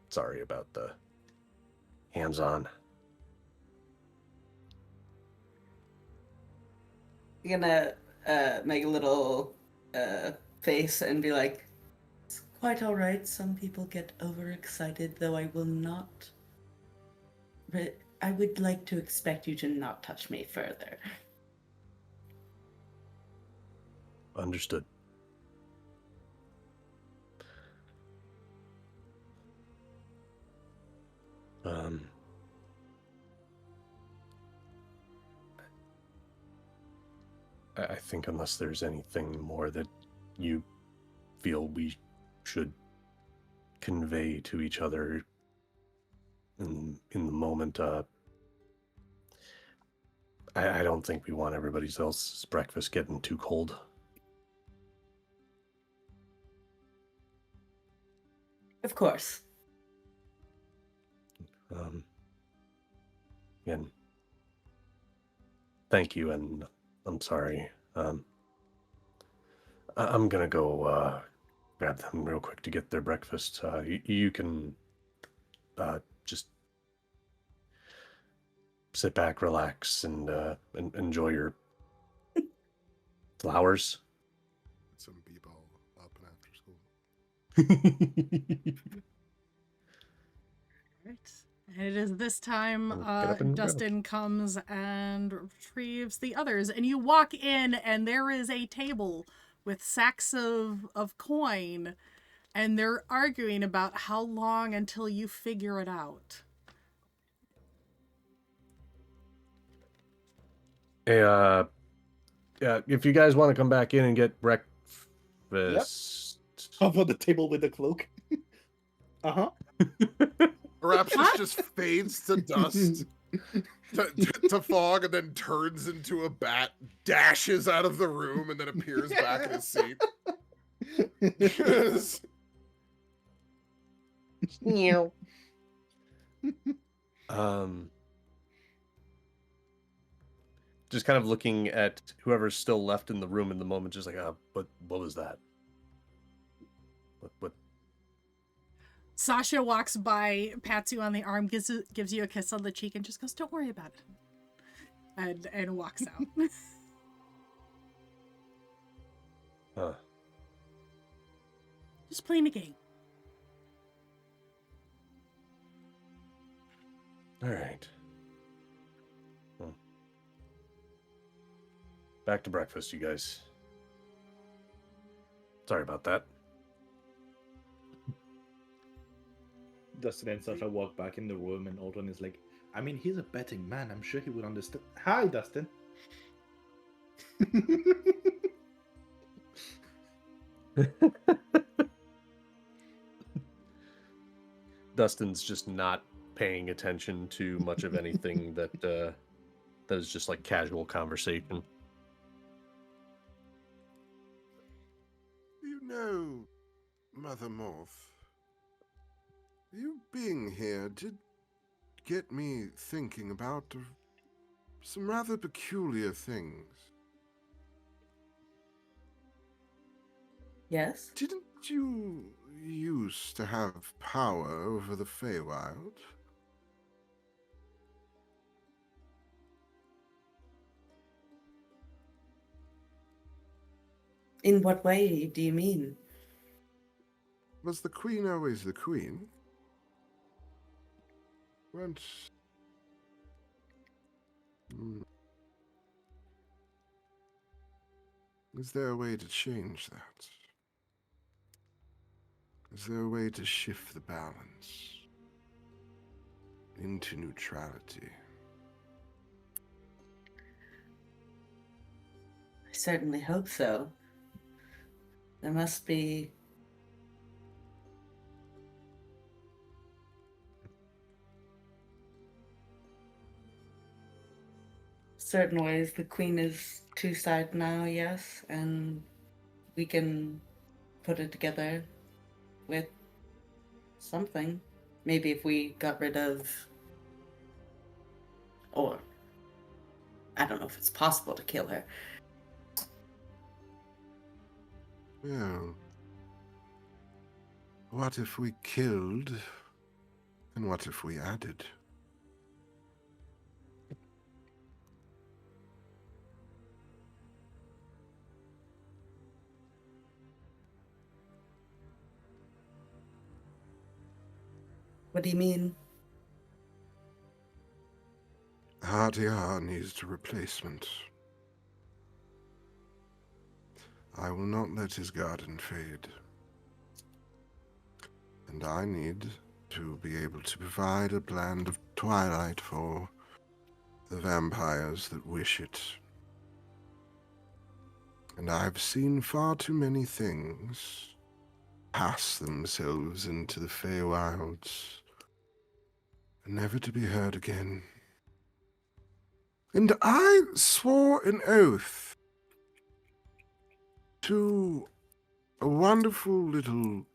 Sorry about the hands-on. You're gonna make a little face and be like, "It's quite all right. Some people get overexcited, though I will not. I would like to expect you to not touch me further. Understood. I think unless there's anything more that you feel we should convey to each other in the moment, I don't think we want everybody else's breakfast getting too cold. Of course. Again, thank you, and I'm sorry. I'm gonna go grab them real quick to get their breakfast. You can just sit back, relax, and enjoy your flowers. Some b-ball up and after school. Right. And it is this time Get up and Dustin comes and retrieves the others. And you walk in, and there is a table with sacks of coin. And they're arguing about how long until you figure it out. Hey, yeah, if you guys want to come back in and get breakfast. How about the table with the cloak? Uh-huh. Arapsys just fades to dust, to fog, and then turns into a bat, dashes out of the room, and then appears back in his seat. Just kind of looking at whoever's still left in the room in the moment, just like, what was that? What? Sasha walks by, pats you on the arm, gives you a kiss on the cheek, and just goes, "Don't worry about it," and walks out. Just playing a game. All right. Well, back to breakfast, you guys. Sorry about that. Dustin and Sasha walk back in the room, and Alton is like, I mean, he's a betting man. I'm sure he would understand. Hi, Dustin. Dustin's just not paying attention to much of anything that is just like casual conversation. You know, Mother Morph, you being here did get me thinking about some rather peculiar things. Yes? Didn't you used to have power over the Feywild? In what way do you mean? Was the Queen always the Queen? Weren't... Is there a way to change that? Is there a way to shift the balance into neutrality? I certainly hope so. There must be certain ways. The Queen is two-sided now, yes, and we can put it together with something. Maybe if we got rid of, or I don't know if it's possible to kill her. Well, what if we killed, and what if we added? What do you mean? Hatia needs a replacement. I will not let his garden fade. And I need to be able to provide a land of twilight for the vampires that wish it. And I've seen far too many things pass themselves into the Feywilds, never to be heard again. And I swore an oath to a wonderful little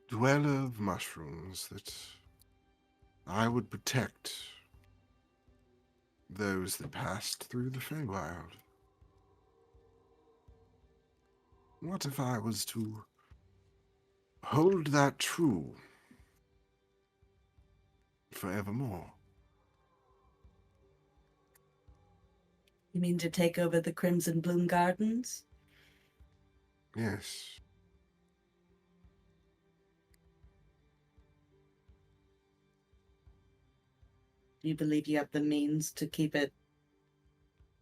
dweller of mushrooms that I would protect those that passed through the Feywild. What if I was to hold that true forevermore? You mean to take over the Crimson Bloom Gardens? Yes. Do you believe you have the means to keep it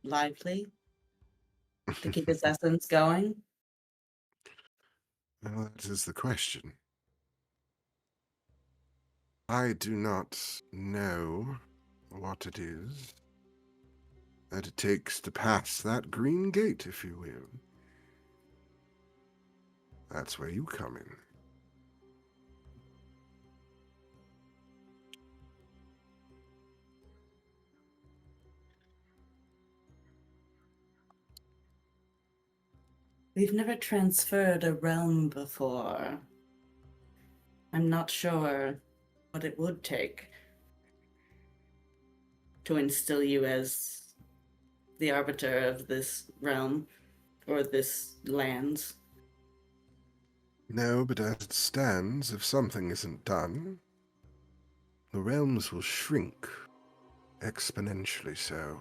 lively? To keep its essence going? Well, that is the question. I do not know what it is that it takes to pass that green gate, if you will. That's where you come in. We've never transferred a realm before. I'm not sure what it would take to instill you as the arbiter of this realm or this lands. No, but as it stands, if something isn't done, the realms will shrink, exponentially so.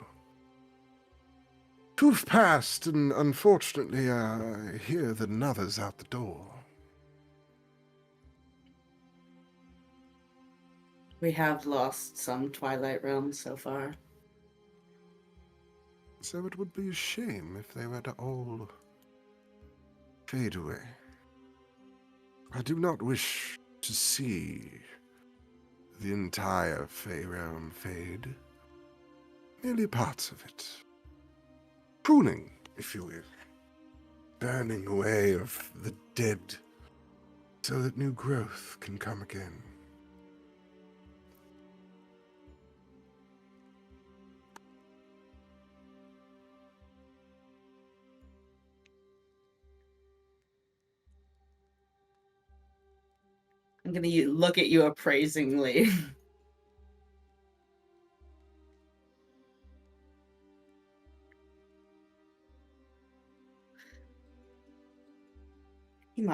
Two've passed, and unfortunately, I hear that another's out the door. We have lost some Twilight realms so far. So it would be a shame if they were to all fade away. I do not wish to see the entire Fey realm fade. Merely parts of it. Pruning, if you will. Burning away of the dead so that new growth can come again. I'm gonna look at you appraisingly. You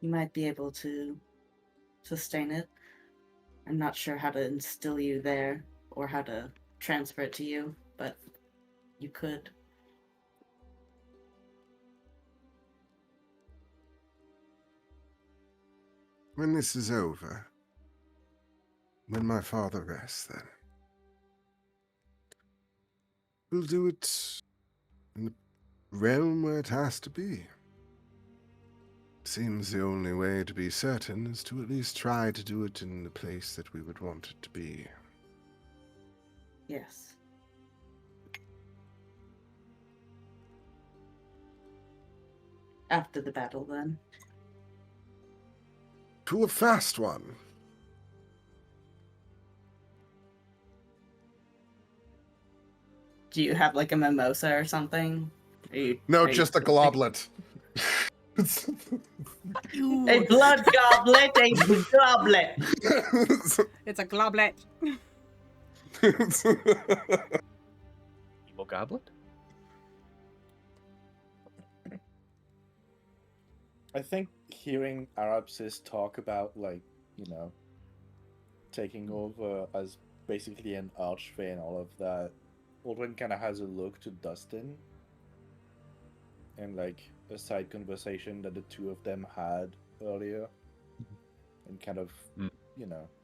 might be able to sustain it. I'm not sure how to instill you there or how to transfer it to you, but you could. When this is over, when my father rests, then we'll do it in the realm where it has to be. Seems the only way to be certain is to at least try to do it in the place that we would want it to be. Yes. After the battle, then. To a fast one. Do you have like a mimosa or something? No, just a globlet. A blood goblet, a goblet. It's a globlet. Evil goblet? I think hearing Arapsys talk about, like, taking over as basically an archfey and all of that, Aldrin kind of has a look to Dustin and, like, a side conversation that the two of them had earlier. and kind of, Mm.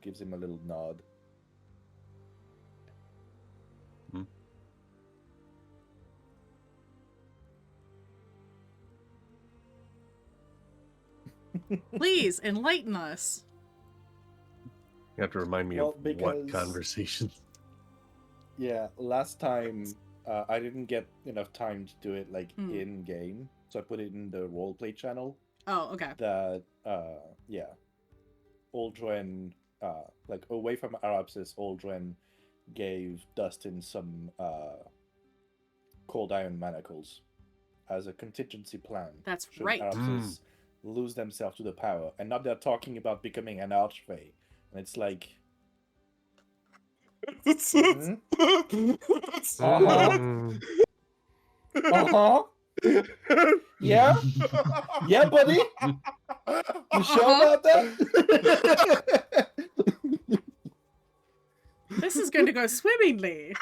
gives him a little nod. Please enlighten us. You have to remind me Well, of what because- conversations. Yeah, last time I didn't get enough time to do it in game, so I put it in the roleplay channel. Oh, okay. That Aldrin, away from Arapsys, Aldrin gave Dustin some cold iron manacles as a contingency plan. That's should right. Arapsys lose themselves to the power, and now they're talking about becoming an archfey, and it's like. Mm-hmm. Uh-huh. Yeah? Yeah, buddy? You sure about that? This is going to go swimmingly.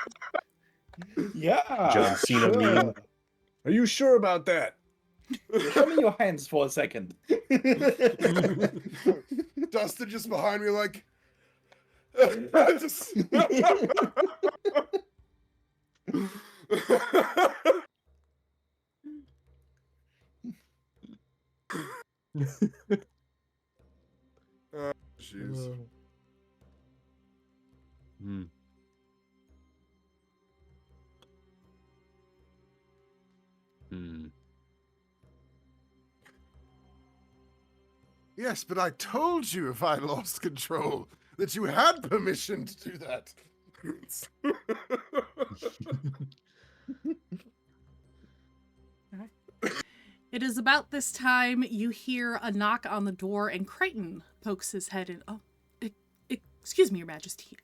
Yeah. John Cena meme. Are you sure about that? Show me your hands for a second. Dustin just behind me like... just... Jeez. Hmm. Hmm. Yes, but I told you if I lost control that you had permission to do that. It is about this time you hear a knock on the door, and Crichton pokes his head in. Oh, excuse me, Your Majesty.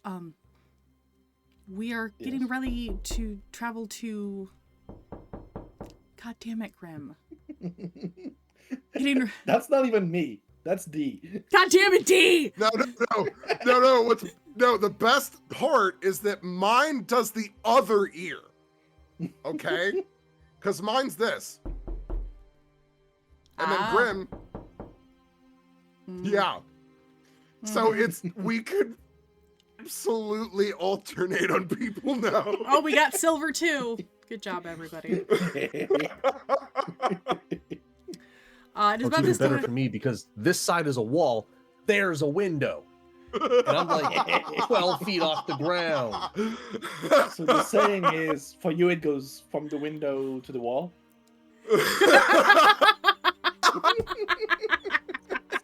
We are getting Yes? ready to travel to... God damn it, Grim. That's not even me. That's D. God damn it, D! No. The best part is that mine does the other ear. Okay? Because mine's this. And then Grim. Yeah. So we could absolutely alternate on people now. Oh, we got silver too. Good job, everybody. It is It's about even this better time. for me because this side is a wall, there's a window. And I'm like 12 feet off the ground. So the saying is, for you it goes from the window to the wall?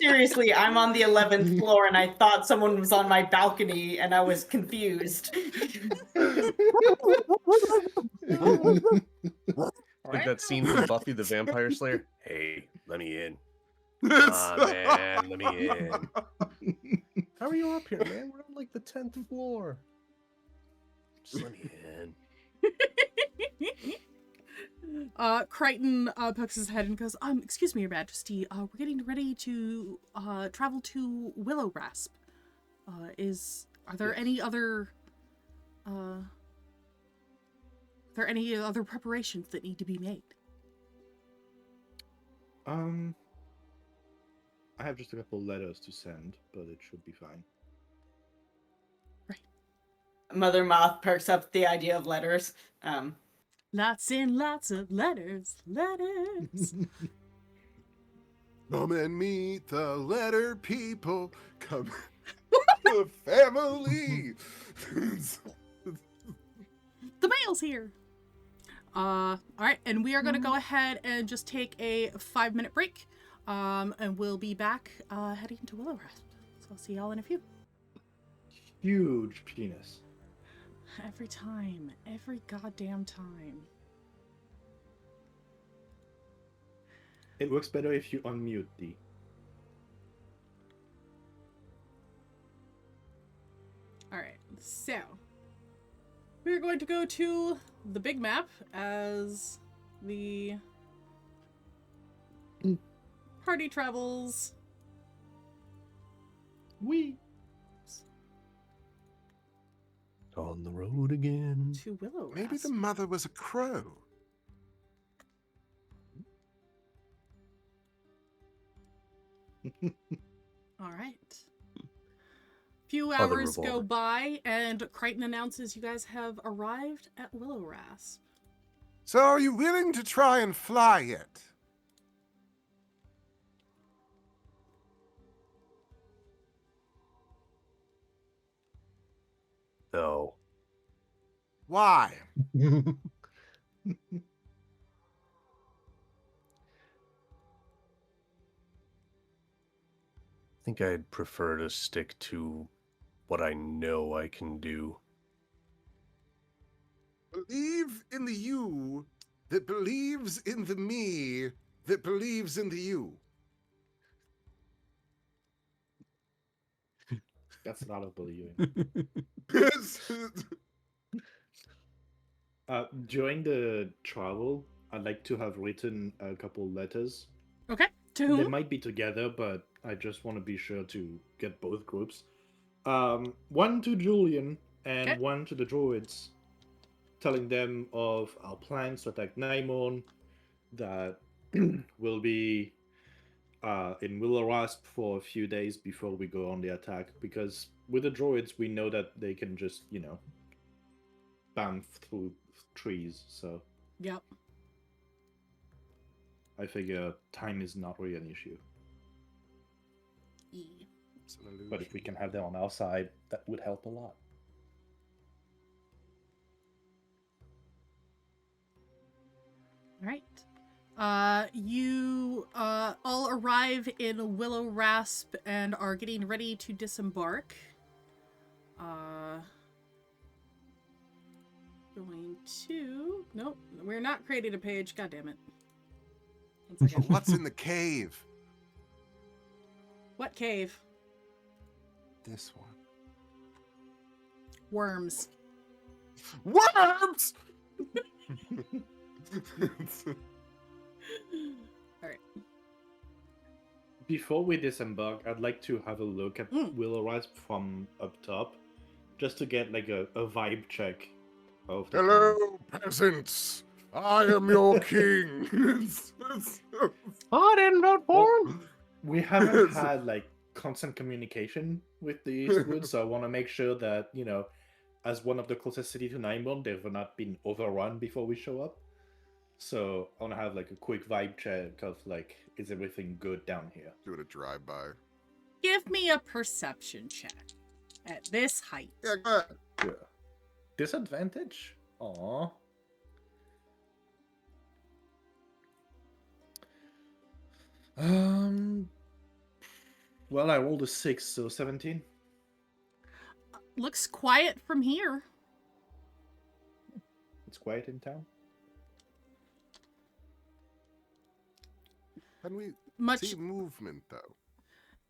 Seriously, I'm on the 11th floor and I thought someone was on my balcony and I was confused. Like that scene from Buffy the Vampire Slayer. Hey, let me in. Man, let me in. How are you up here, man? We're on like the 10th floor. Just let me in. Crichton pokes his head and goes, excuse me, Your Majesty, we're getting ready to travel to Willow Rasp. Are there any other preparations that need to be made? I have just a couple letters to send, but it should be fine. Mother Moth perks up at the idea of letters. Lots and lots of letters. Come and meet the letter people. Come, the family. The mail's here. All right, and we are going to go ahead and just take a 5-minute break, and we'll be back heading to Willow Rasp. So I'll see y'all in a few. Huge penis. Every time. Every goddamn time. It works better if you unmute D. Alright, so we're going to go to the big map as the party travels. Wee. On the road again. To Willow Rasp. Maybe the mother was a crow. Alright. Few Other hours go revolver. by, and Crichton announces you guys have arrived at Willow Rasp. So are you willing to try and fly it? No. Why? I think I'd prefer to stick to what I know I can do. Believe in the you that believes in the me that believes in the you. That's a lot of believing. During the travel, I'd like to have written a couple letters. Okay, to They whom? might be together, but I just want to be sure to get both groups. One to Julian and Okay. one to the druids, telling them of our plans to attack Naimon, that will be in Willow Rasp for a few days before we go on the attack. Because with the druids, we know that they can just, bamf through trees. So Yep. I figure time is not really an issue. E. But if we can have them on our side, that would help a lot. Right. You all arrive in Willow Rasp and are getting ready to disembark. Going to... Nope, we're not creating a page. God damn it. One second. What's in the cave? What cave? This one. Worms. Worms! Alright. Before we disembark, I'd like to have a look at Mm. Willow Rasp from up top, just to get like a vibe check of the Hello, peasants. I am your king. I didn't vote for him. town. We haven't had like constant communication with the Eastwoods, so I want to make sure that, as one of the closest city to Naimon, they've not been overrun before we show up. So I want to have like a quick vibe check of like, is everything good down here? Do it a drive-by. Give me a perception check at this height. Yeah, go ahead. Yeah. Disadvantage? Aww. Well, I rolled a 6, so 17. Looks quiet from here. It's quiet in town. Can we Much. see movement, though?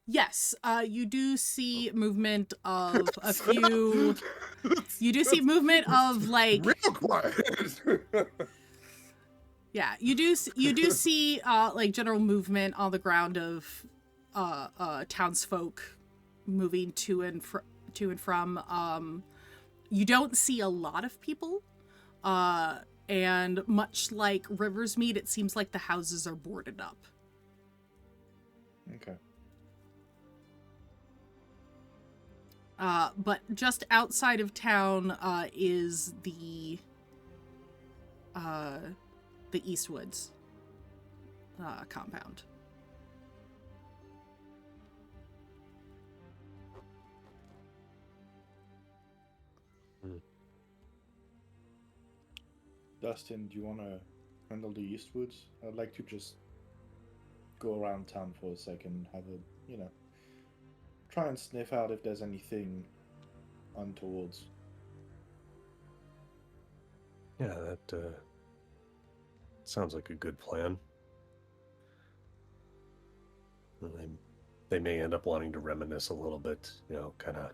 Yes, you do see movement of a few. You do see movement of like. Real quiet. Yeah, you do see like general movement on the ground of townsfolk moving to and from. You don't see a lot of people, and much like Riversmead, it seems like the houses are boarded up. Okay. But just outside of town is the Eastwoods compound. Dustin, do you want to handle the Eastwoods? I'd like to just go around town for a second, have a, try and sniff out if there's anything untowards. Yeah, that sounds like a good plan. And they may end up wanting to reminisce a little bit, kind of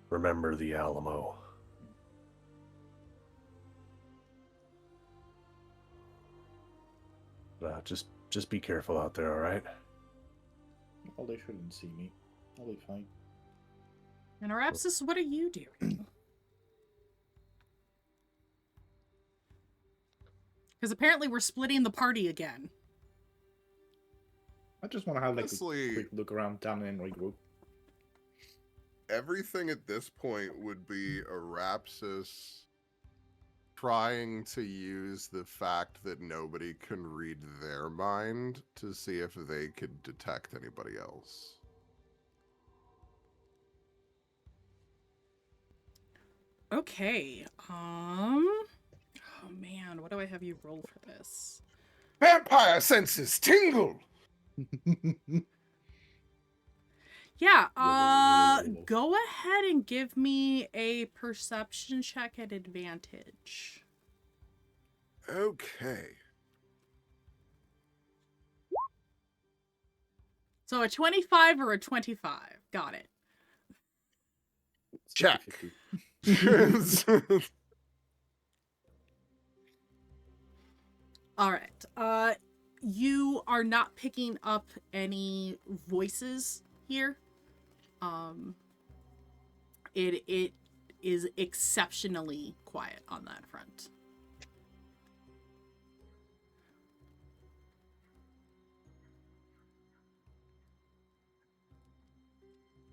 remember the Alamo. Just be careful out there, all right? Well, they shouldn't see me. I'll be fine. And Arapsys, what are you doing? Because apparently we're splitting the party again. I just want to have like Honestly- a quick look around town and regroup. everything at this point would be Arapsys trying to use the fact that nobody can read their mind to see if they could detect anybody else. Okay. Oh man, what do I have you roll for this? Vampire senses tingle! Yeah, Whoa. go ahead and give me a perception check at advantage. Okay. So a 25 or a 25. Got it. Check. 50-50. All right. You are not picking up any voices here. It is exceptionally quiet on that front.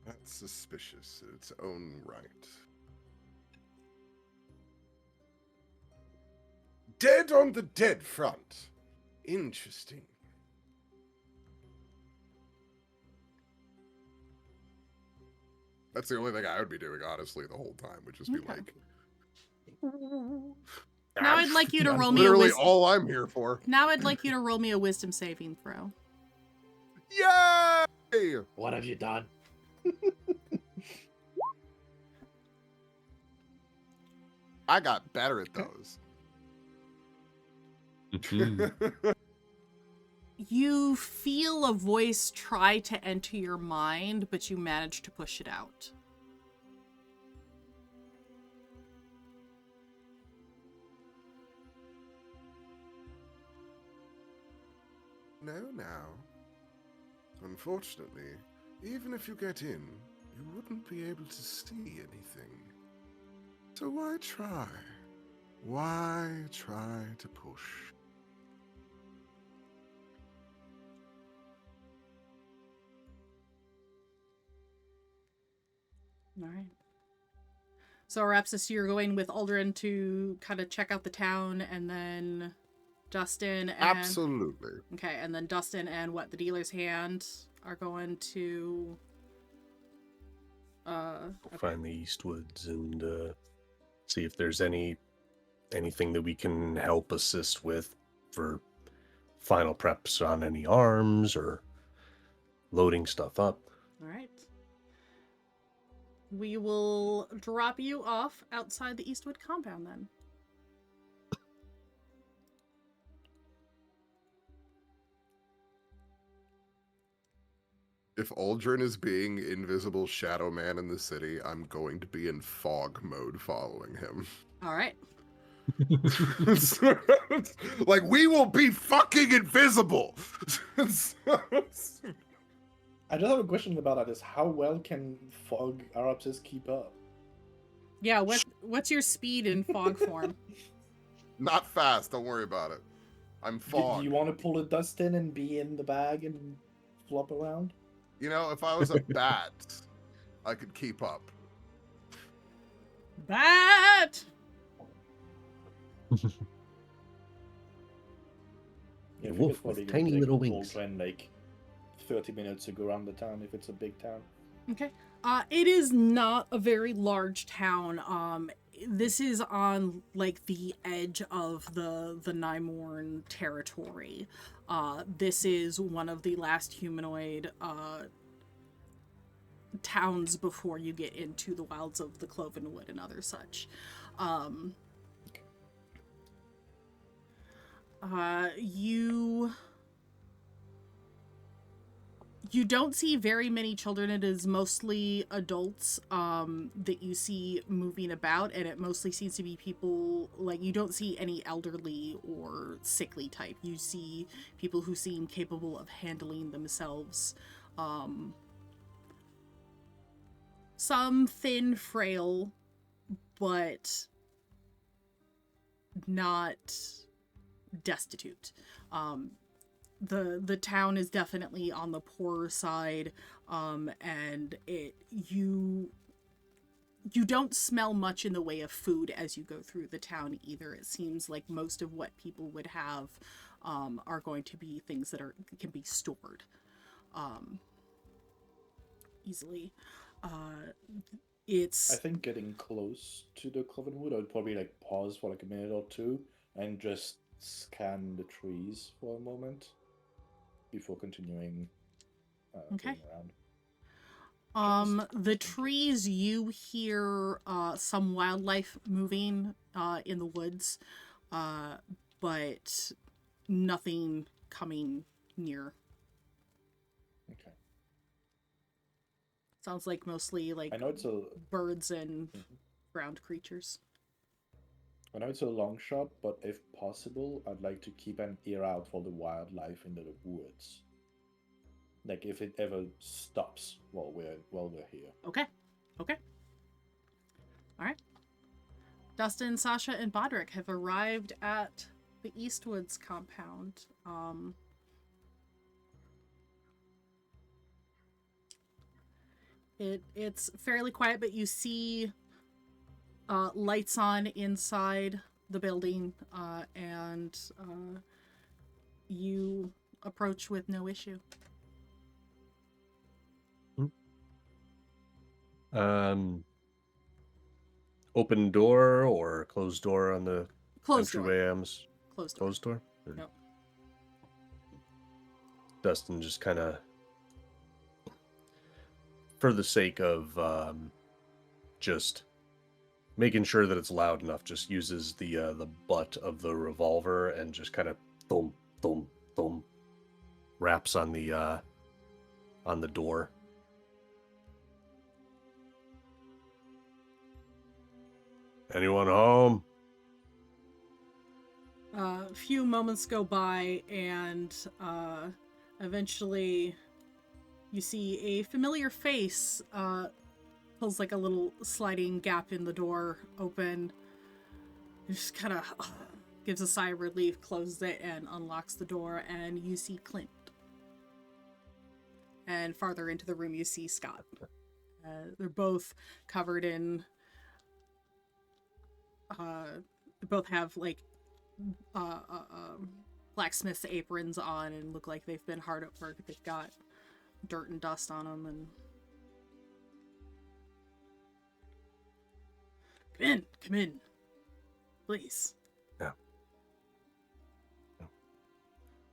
That's suspicious in its own right. Dead on the dead front. Interesting. That's the only thing I would be doing, honestly, the whole time, would just be Okay. like... Now I'd like you to That's roll me a literally wisdom. all I'm here for. Now I'd like you to roll me a wisdom saving throw. Yay! What have you done? I got better at those. You feel a voice try to enter your mind, but you manage to push it out. No, now. Unfortunately, even if you get in, you wouldn't be able to see anything. So why try? Why try to push? All right. So, Arapsys, you're going with Aldrin to kind of check out the town, and then Dustin and... Absolutely. Okay, and then Dustin and the dealer's hand are going to... okay. Find the Eastwoods and see if there's anything that we can help assist with for final preps on any arms or loading stuff up. All right. We will drop you off outside the Eastwood compound then. If Aldrin is being invisible shadow man in the city, I'm going to be in fog mode following him. All right. Like, we will be fucking invisible! I just have a question about that. Is how well can fog Arapsys keep up? Yeah, what's your speed in fog form? Not fast, don't worry about it. I'm Do fog. you want to pull a Dustin and be in the bag and flop around? You know, if I was a bat, I could keep up. Bat! Yeah, I think Wolf it's probably with gonna tiny take little wings. Aldrin like 30 minutes to go around the town if it's a big town. Okay. It is not a very large town. This is on like the edge of the Nymorn territory. This is one of the last humanoid towns before you get into the wilds of the Clovenwood and other such. You don't see very many children. It is mostly adults that you see moving about, and it mostly seems to be people, like, you don't see any elderly or sickly type. You see people who seem capable of handling themselves. Some thin, frail, but not destitute. The town is definitely on the poorer side, and you you don't smell much in the way of food as you go through the town either. It seems like most of what people would have are going to be things that can be stored easily. I think getting close to the coven wood, I would probably like pause for like a minute or two and just scan the trees for a moment before continuing Okay. going around. The trees, you hear some wildlife moving in the woods, but nothing coming near. Okay. Sounds like mostly like I know it's a birds and ground creatures. I know it's a long shot, but if possible, I'd like to keep an ear out for the wildlife in the woods. Like if it ever stops while we're here. Okay. All right. Dustin, Sasha, and Bodrick have arrived at the Eastwoods compound. It's fairly quiet, but you see lights on inside the building, and you approach with no issue. Open door or closed door on the Closed door. entryways? Closed door. Closed door? Yep. Dustin just kind of, for the sake of just making sure that it's loud enough, just uses the butt of the revolver and just kind of thump, thump, thump, raps on the door. Anyone home? A few moments go by, and eventually you see a familiar face pulls like a little sliding gap in the door open. He just kind of gives a sigh of relief, closes it, and unlocks the door, and you see Clint. And farther into the room, you see Scott. They're both covered in... they both have like blacksmith's aprons on and look like they've been hard at work. They've got dirt and dust on them. And come in, please. Yeah.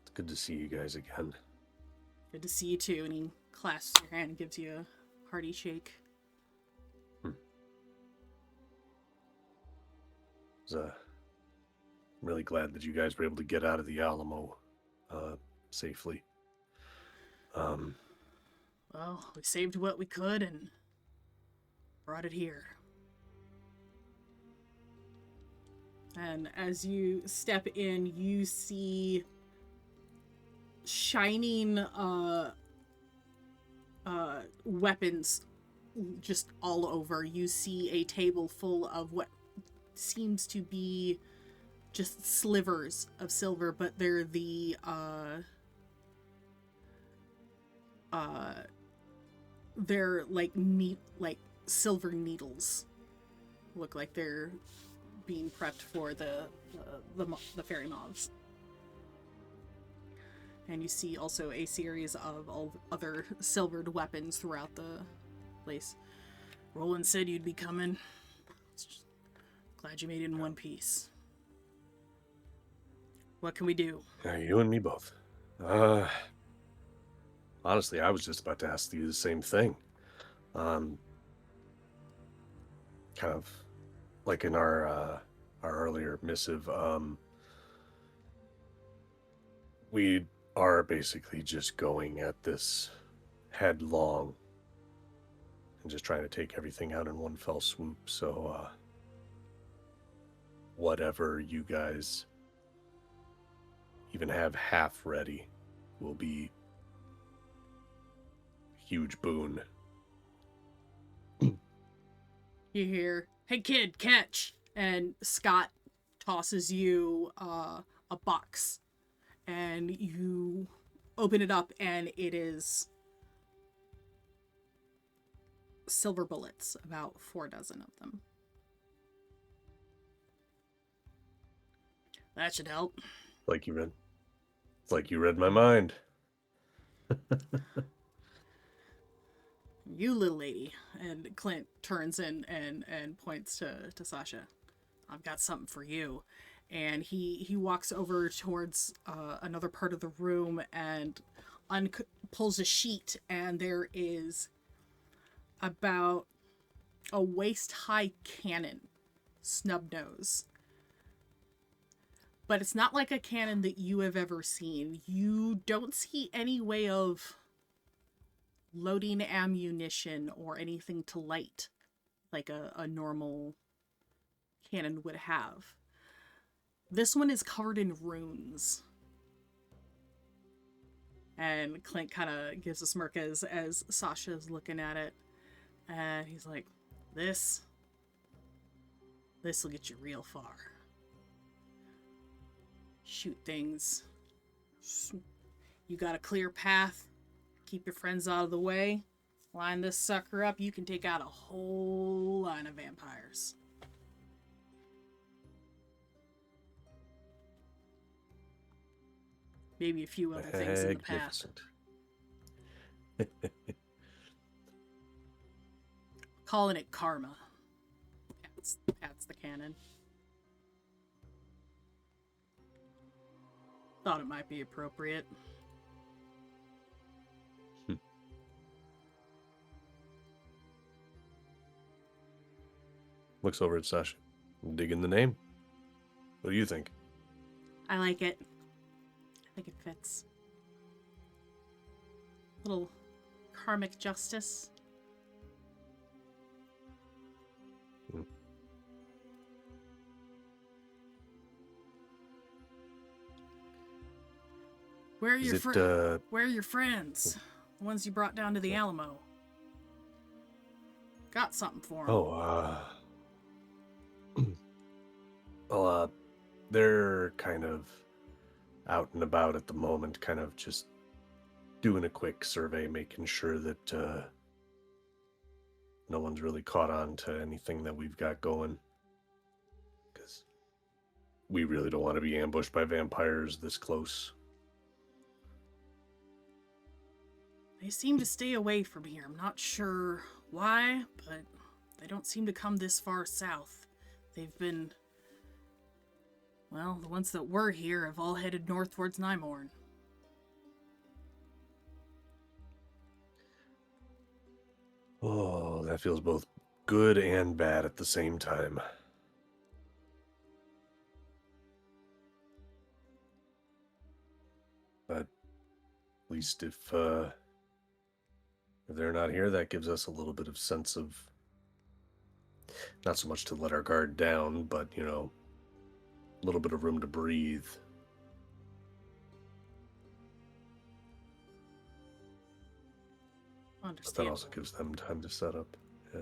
It's good to see you guys again. Good to see you too. And he clasps your hand and gives you a hearty shake. I'm really glad that you guys were able to get out of the Alamo safely. Well, we saved what we could and brought it here. And as you step in, you see shining weapons just all over. You see a table full of what seems to be just slivers of silver, but they're they're like silver needles. Look like they're being prepped for the fairy moths. And you see also a series of other silvered weapons throughout the place. Roland said you'd be coming. Glad you made it in one piece. What can we do? You and me both. Honestly, I was just about to ask you the same thing. Kind of like in our earlier missive, we are basically just going at this headlong and just trying to take everything out in one fell swoop. So, whatever you guys even have half ready will be a huge boon. You hear, "Hey kid, catch!" And Scott tosses you a box. And you open it up, and it is silver bullets, about 4 dozen of them. That should help. Like you read. It's like you read my mind. You little lady. And Clint turns and points to Sasha. I've got something for you. And he walks over towards another part of the room and pulls a sheet, and there is about a waist-high cannon, snub nose. But it's not like a cannon that you have ever seen. You don't see any way of loading ammunition or anything to light like a normal cannon would have. This one is covered in runes. And Clint kind of gives a smirk as Sasha's looking at it. And he's like, this'll get you real far. Shoot things. You got a clear path. Keep your friends out of the way. Line this sucker up. You can take out a whole line of vampires. Maybe a few other things in the past. Calling it karma. Pats the cannon. Thought it might be appropriate. Looks over at Sasha. Digging the name? What do you think? I like it. I think it fits. Little karmic justice. Where are your friends? The ones you brought down to the Alamo. Got something for them. Well, they're kind of out and about at the moment, kind of just doing a quick survey, making sure that no one's really caught on to anything that we've got going. Because we really don't want to be ambushed by vampires this close. They seem to stay away from here. I'm not sure why, but they don't seem to come this far south. They've been... Well, the ones that were here have all headed north towards Nymorn. Oh, that feels both good and bad at the same time. But at least if they're not here, that gives us a little bit of sense of, not so much to let our guard down, but, you know, a little bit of room to breathe. But that also gives them time to set up. Yeah.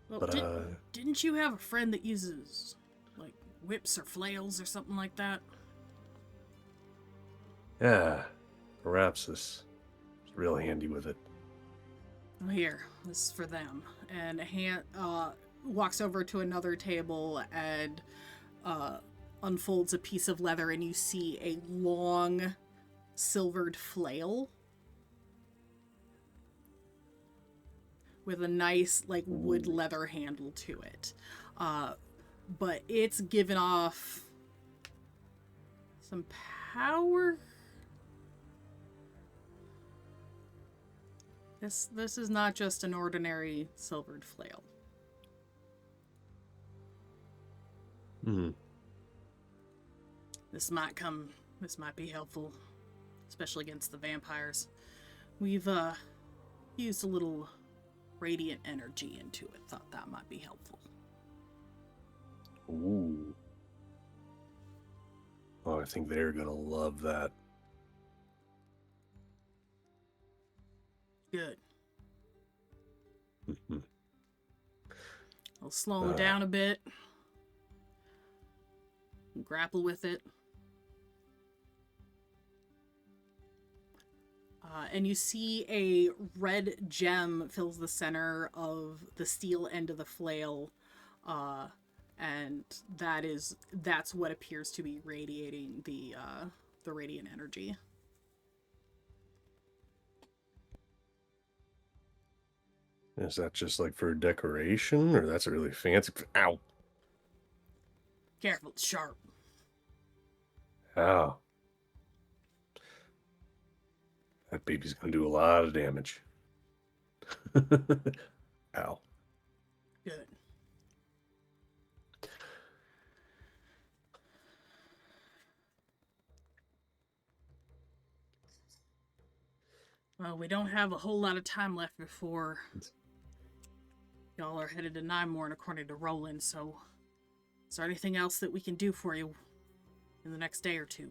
Well, But, didn't you have a friend that uses, like, whips or flails or something like that? yeah, Arapsys. It's real handy with it. Oh, here, this is for them. And walks over to another table and unfolds a piece of leather, and you see a long silvered flail with a nice, like, wood leather handle to it. But it's given off some power. This is not just an ordinary silvered flail. This might be helpful, especially against the vampires. We've used a little radiant energy into it. Thought that might be helpful. Ooh. Oh, I think they're gonna love that. Good. I'll slow him down a bit. Grapple with it. And you see a red gem fills the center of the steel end of the flail. And that's what appears to be radiating the radiant energy. Is that just like for decoration, or that's a really fancy? Ow! Careful, it's sharp. Ow! That baby's gonna do a lot of damage. Ow! Good. Well, we don't have a whole lot of time left before y'all are headed to Nymorn, according to Roland, so is there anything else that we can do for you in the next day or two?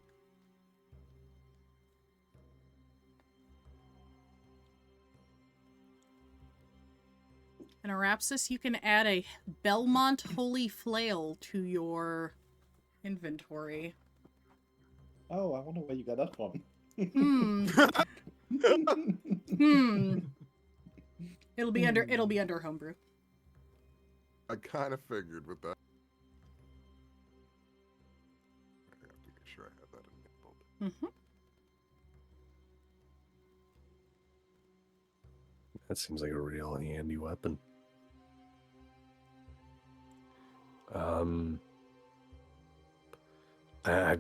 And Arapsys, you can add a Belmont Holy Flail to your inventory. Oh, I wonder where you got that from. It'll be under homebrew. I kind of figured with that. I have to make sure I have that enabled. Mm-hmm. That seems like a real handy weapon. I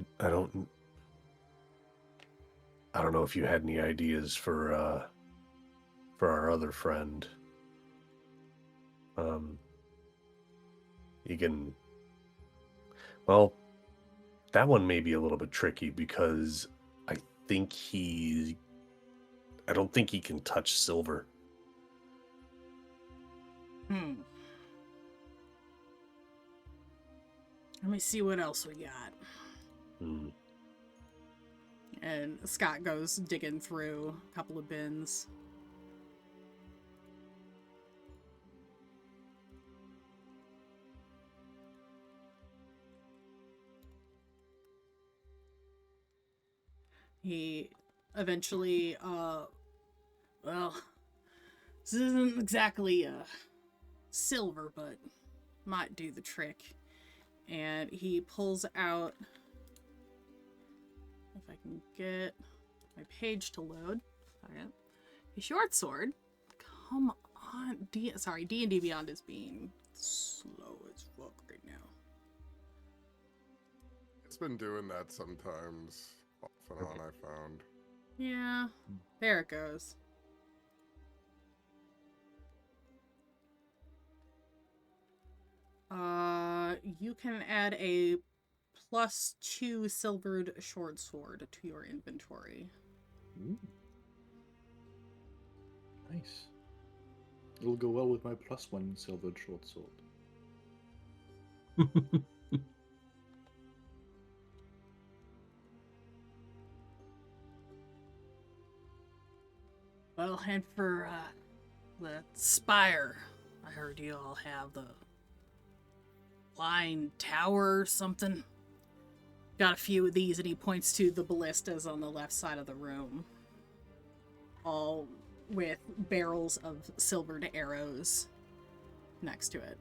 don't know if you had any ideas for our other friend. You can. Well, that one may be a little bit tricky because I don't think he can touch silver. Let me see what else we got. And Scott goes digging through a couple of bins. He eventually, well, this isn't exactly silver, but might do the trick. And he pulls out, if I can get my page to load, a short sword. Come on, D&D Beyond is being slow as fuck right now. It's been doing that sometimes, off and on, I found. Yeah, there it goes. You can add a +2 silvered short sword to your inventory. Ooh. Nice. It'll go well with my +1 silvered short sword. Well, and for the spire, I heard you all have the Line Tower or something. Got a few of these, and he points to the ballistas on the left side of the room. All with barrels of silvered arrows next to it.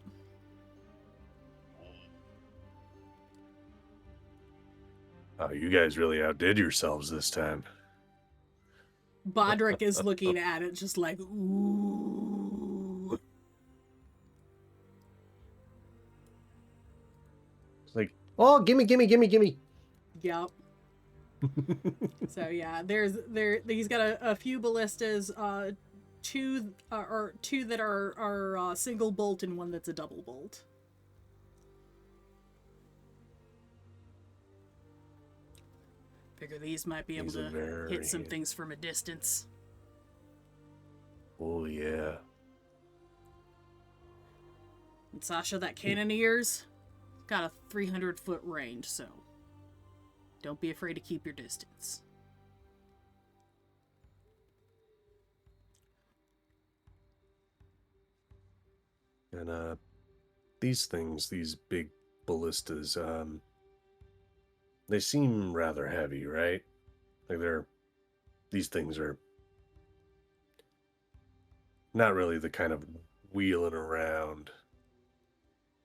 Oh, you guys really outdid yourselves this time. Bodrick is looking at it just like, ooh. It's like, oh, gimme. Yep. So yeah, he's got a few ballistas, two that are single bolt and one that's a double bolt. Figure these might be able to hit some things from a distance. Oh yeah. And Sasha, that cannon of yours got a 300-foot range, so don't be afraid to keep your distance. And these things, these big ballistas, they seem rather heavy, right? Like these things are not really the kind of wheeling around.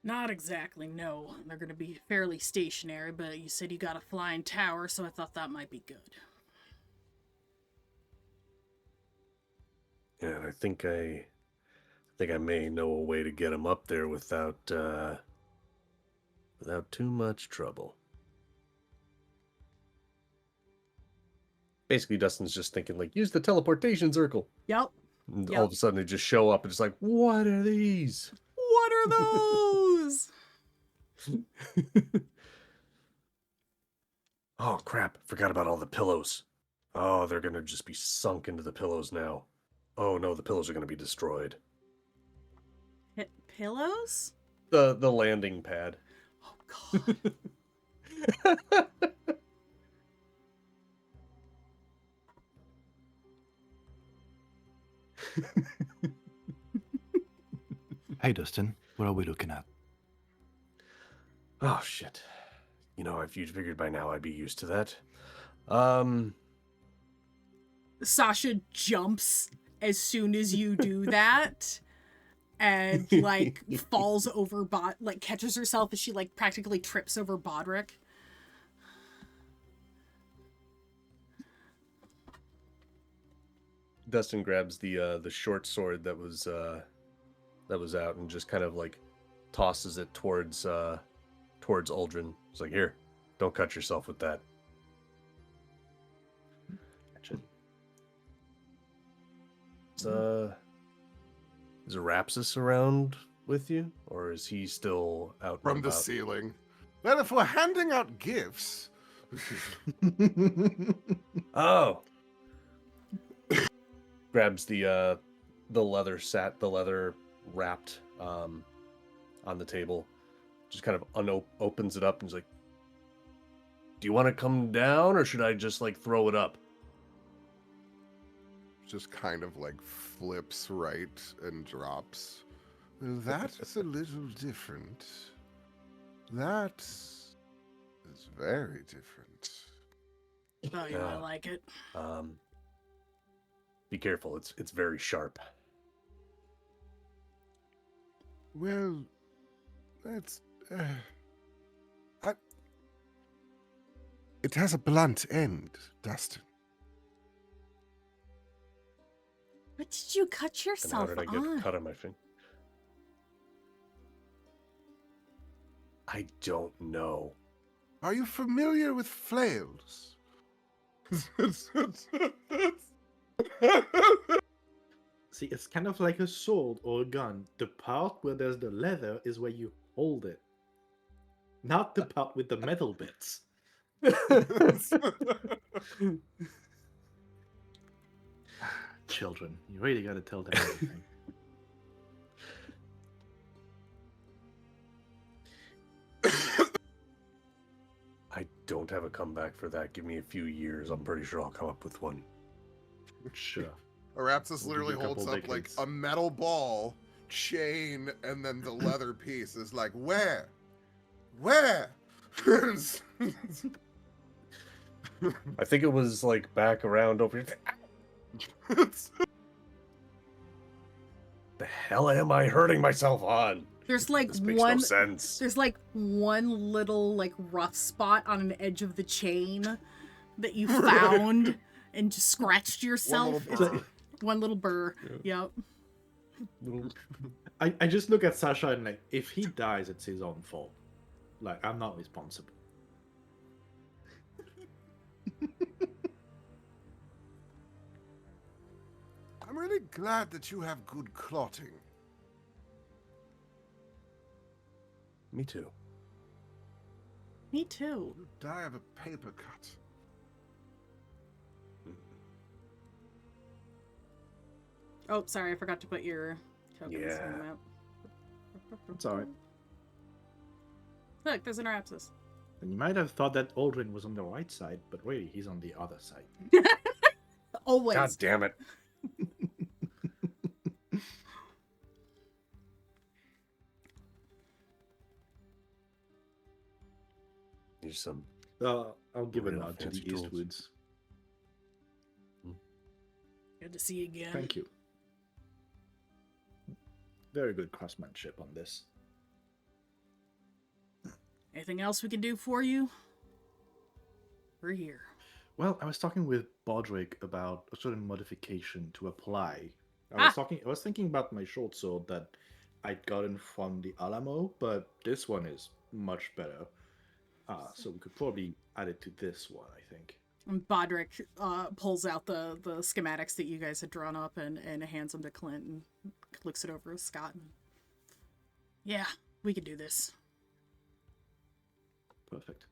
Not exactly, no. They're going to be fairly stationary, but you said you got a flying tower, so I thought that might be good. Yeah, and I think I may know a way to get him up there without too much trouble. Basically, Dustin's just thinking, like, use the teleportation circle. Yep. And Yep. all of a sudden, they just show up and it's like, what are these? What are those? Oh, crap. Forgot about all the pillows. Oh, they're going to just be sunk into the pillows now. Oh, no, the pillows are going to be destroyed. Pillows? The landing pad. Oh, God. Hey, Dustin, what are we looking at? Oh, shit. You know, if you'd figured by now I'd be used to that. Sasha jumps as soon as you do that and like falls over like catches herself as she like practically trips over Bodrick. Dustin grabs the short sword that was out and just kind of like tosses it towards Uldren. He's like, here, don't cut yourself with that. Gotcha. Is Arapsys around with you, or is he still out From and the about? ceiling. Well, if we're handing out gifts. Oh. Grabs the leather wrapped on the table, just kind of opens it up and is like, do you want to come down, or should I just like throw it up? Just kind of like flips right and drops. Well, that is a little different. That is very different. Oh, yeah, I like it. Be careful, it's very sharp. Well, that's... It has a blunt end, Dustin. What did you cut And how yourself did I get on? a cut on my finger? I don't know. Are you familiar with flails? See, it's kind of like a sword or a gun. The part where there's the leather is where you hold it, not the part with the metal bits. Children, you really got to tell them everything. I don't have a comeback for that. Give me a few years. I'm pretty sure I'll come up with one. Sure. Arapsys We'll give literally you a holds couple up like decades. a metal ball, chain, and then the leather piece is like, where? Where? I think it was like back around over here. The hell am I hurting myself on? There's like This makes no sense. There's like one little like rough spot on an edge of the chain that you found and just scratched yourself. One little burr. Yep. I just look at Sasha and like, if he dies, it's his own fault. Like, I'm not responsible. I'm really glad that you have good clotting. Me too. Me too. You die of a paper cut. Oh, sorry, I forgot to put your tokens Yeah. on the map. It's alright. Look, there's an Arapsys. And you might have thought that Aldrin was on the right side, but really, he's on the other side. Always. God damn it. Here's some. I'll give a Real nod to the fancy tools. Eastwoods. Good to see you again. Thank you. very good craftsmanship on this. Anything else we can do for you? We're here. Well, I was talking with Bodrick about a certain modification to apply. I was thinking about my short sword that I'd gotten from the Alamo, but this one is much better. So we could probably add it to this one, I think. And Bodrick pulls out the schematics that you guys had drawn up and hands them to Clint and looks it over with Scott. And, yeah, we can do this. Perfect.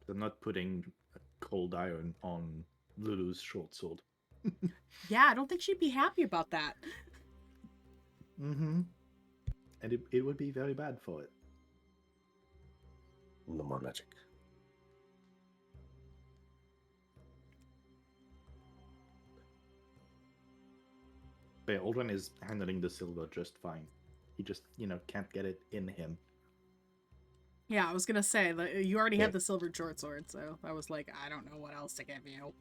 I'm not putting a cold iron on Lulu's short sword. Yeah, I don't think she'd be happy about that. Mm-hmm. And it would be very bad for it. No more magic. But Aldrin is handling the silver just fine. He just, can't get it in him. Yeah, I was gonna say that you already have the silver short sword, so I was like, I don't know what else to give you.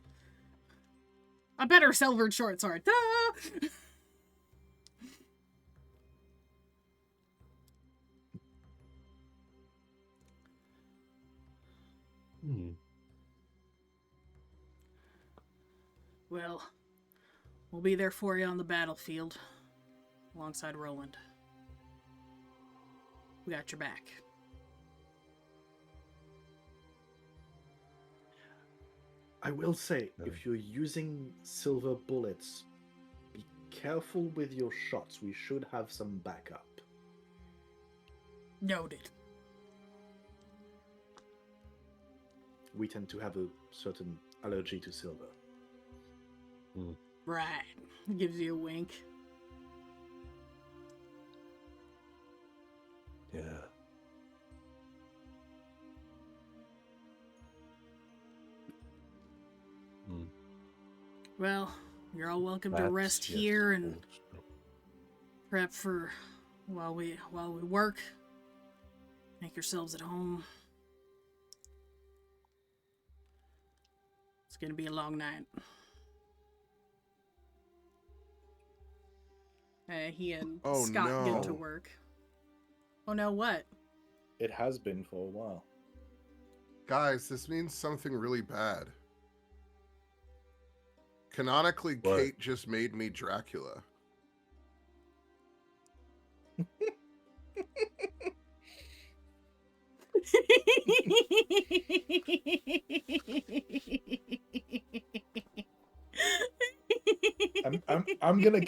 A better silver short sword. Ah! Well, we'll be there for you on the battlefield, alongside Roland. We got your back. I will say, if you're using silver bullets, be careful with your shots. We should have some backup. Noted. We tend to have a certain allergy to silver. Right. Gives you a wink. Yeah. Well, you're all welcome to rest here and prep for while we work. Make yourselves at home. It's gonna be a long night. He and Scott get to work. Oh no, what? It has been for a while. Guys, this means something really bad. Canonically, What? Kate just made me Dracula. I'm gonna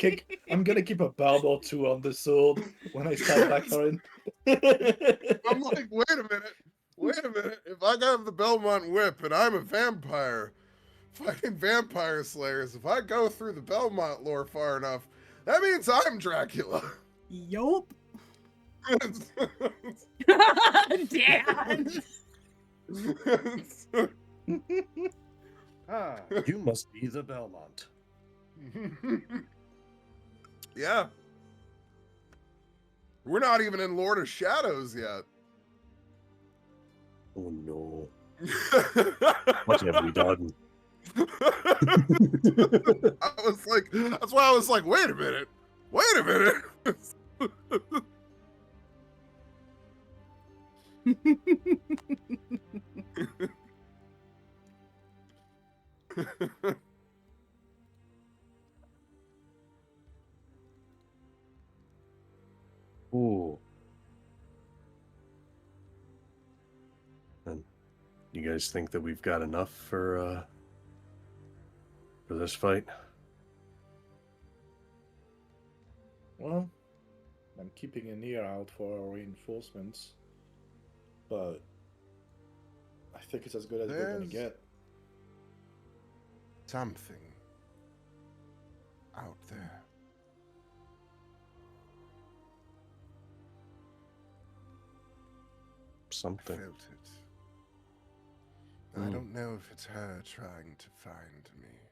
keep a barb or two on the sword when I start factoring. I'm like, wait a minute. If I got the Belmont whip and I'm a vampire fighting vampire slayers, if I go through the Belmont lore far enough, that means I'm Dracula. Yup. Damn. You must be the Belmont. Yeah. We're not even in Lord of Shadows yet. Oh no. What have we done? That's why I was like, wait a minute. Ooh. And you guys think that we've got enough for this fight? Well, I'm keeping an ear out for our reinforcements, but I think it's as good as we're gonna get. Something out there. Something. I felt it. I don't know if it's her trying to find me,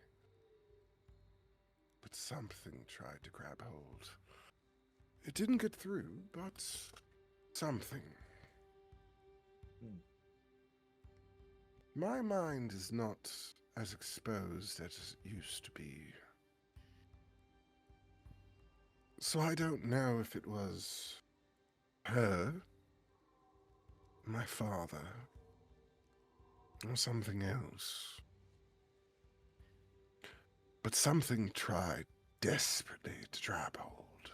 but something tried to grab hold. It didn't get through, but something. My mind is not as exposed as it used to be. So I don't know if it was her, my father, or something else. But something tried desperately to grab hold,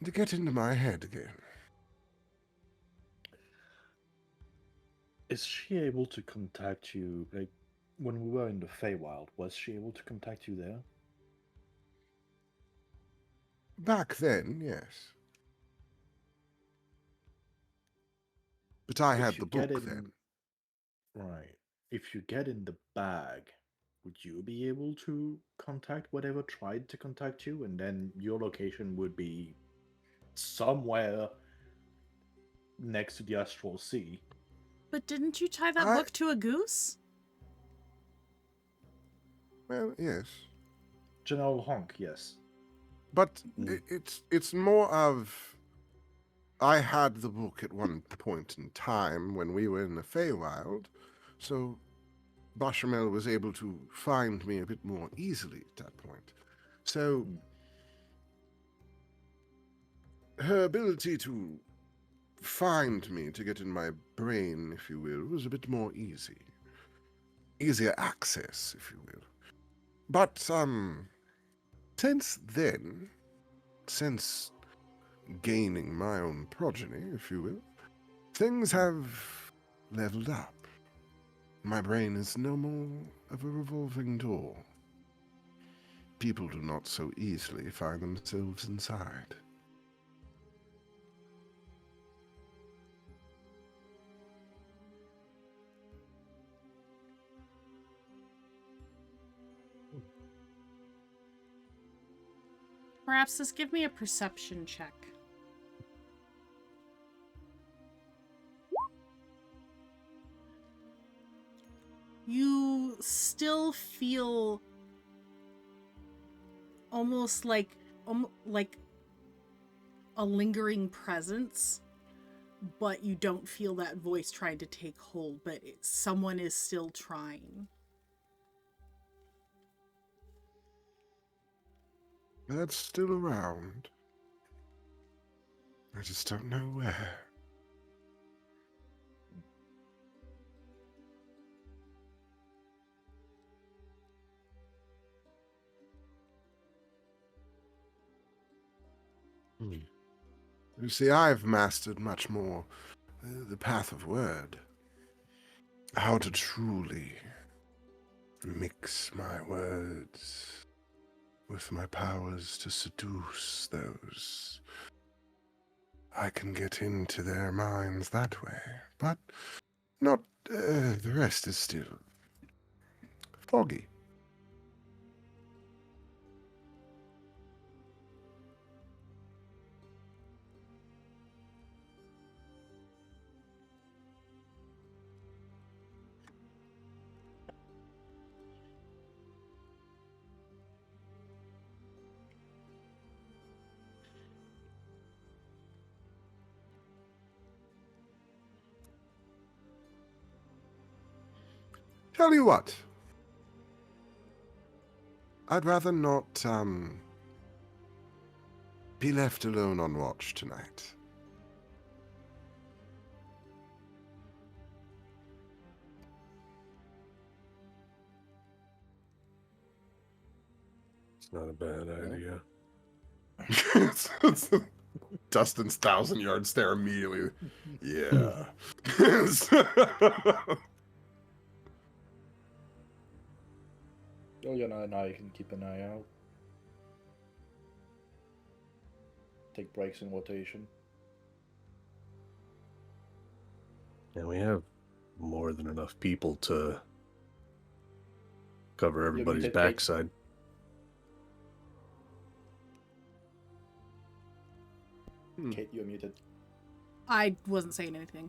and to get into my head again. Is she able to contact you? Like, when we were in the Feywild, was she able to contact you there? Back then, yes. But I had the book then. Right. If you get in the bag, would you be able to contact whatever tried to contact you? And then your location would be somewhere next to the Astral Sea. But didn't you tie that book to a goose? Well, yes. General Honk, yes. But it's more of... I had the book at one point in time when we were in the Feywild, so Bashamel was able to find me a bit more easily at that point. So her ability to find me, to get in my brain, if you will, was a bit more easy. Easier access, if you will. But, since then, since gaining my own progeny, if you will, things have leveled up. My brain is no more of a revolving door. People do not so easily find themselves inside. Perhaps just give me a perception check. You still feel almost like a lingering presence, but you don't feel that voice trying to take hold, but someone is still trying. That's still around. I just don't know where. You see, I've mastered much more the path of word. How to truly mix my words with my powers to seduce those. I can get into their minds that way, but not, the rest is still foggy. Tell you what, I'd rather not, be left alone on watch tonight. It's not a bad idea. Dustin's 1,000-yard stare immediately. Yeah. Oh, yeah, now you can keep an eye out. Take breaks in rotation. And we have more than enough people to cover everybody's backside. Kate, you're muted. I wasn't saying anything.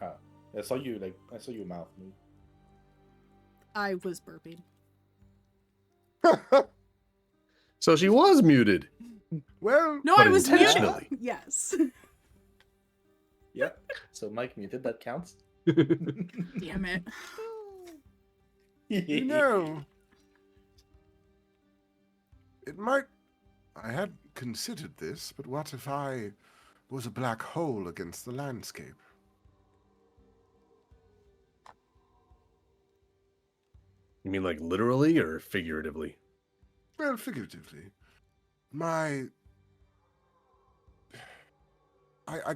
Ah, I saw you mouth move. I was burping. So she was muted. Well, No, but I was muted. intentionally. Yes. Yep. So Mike muted, that counts. Damn it. you know, it might... I had considered this, but what if I was a black hole against the landscape? You mean like literally or figuratively? Well, figuratively. I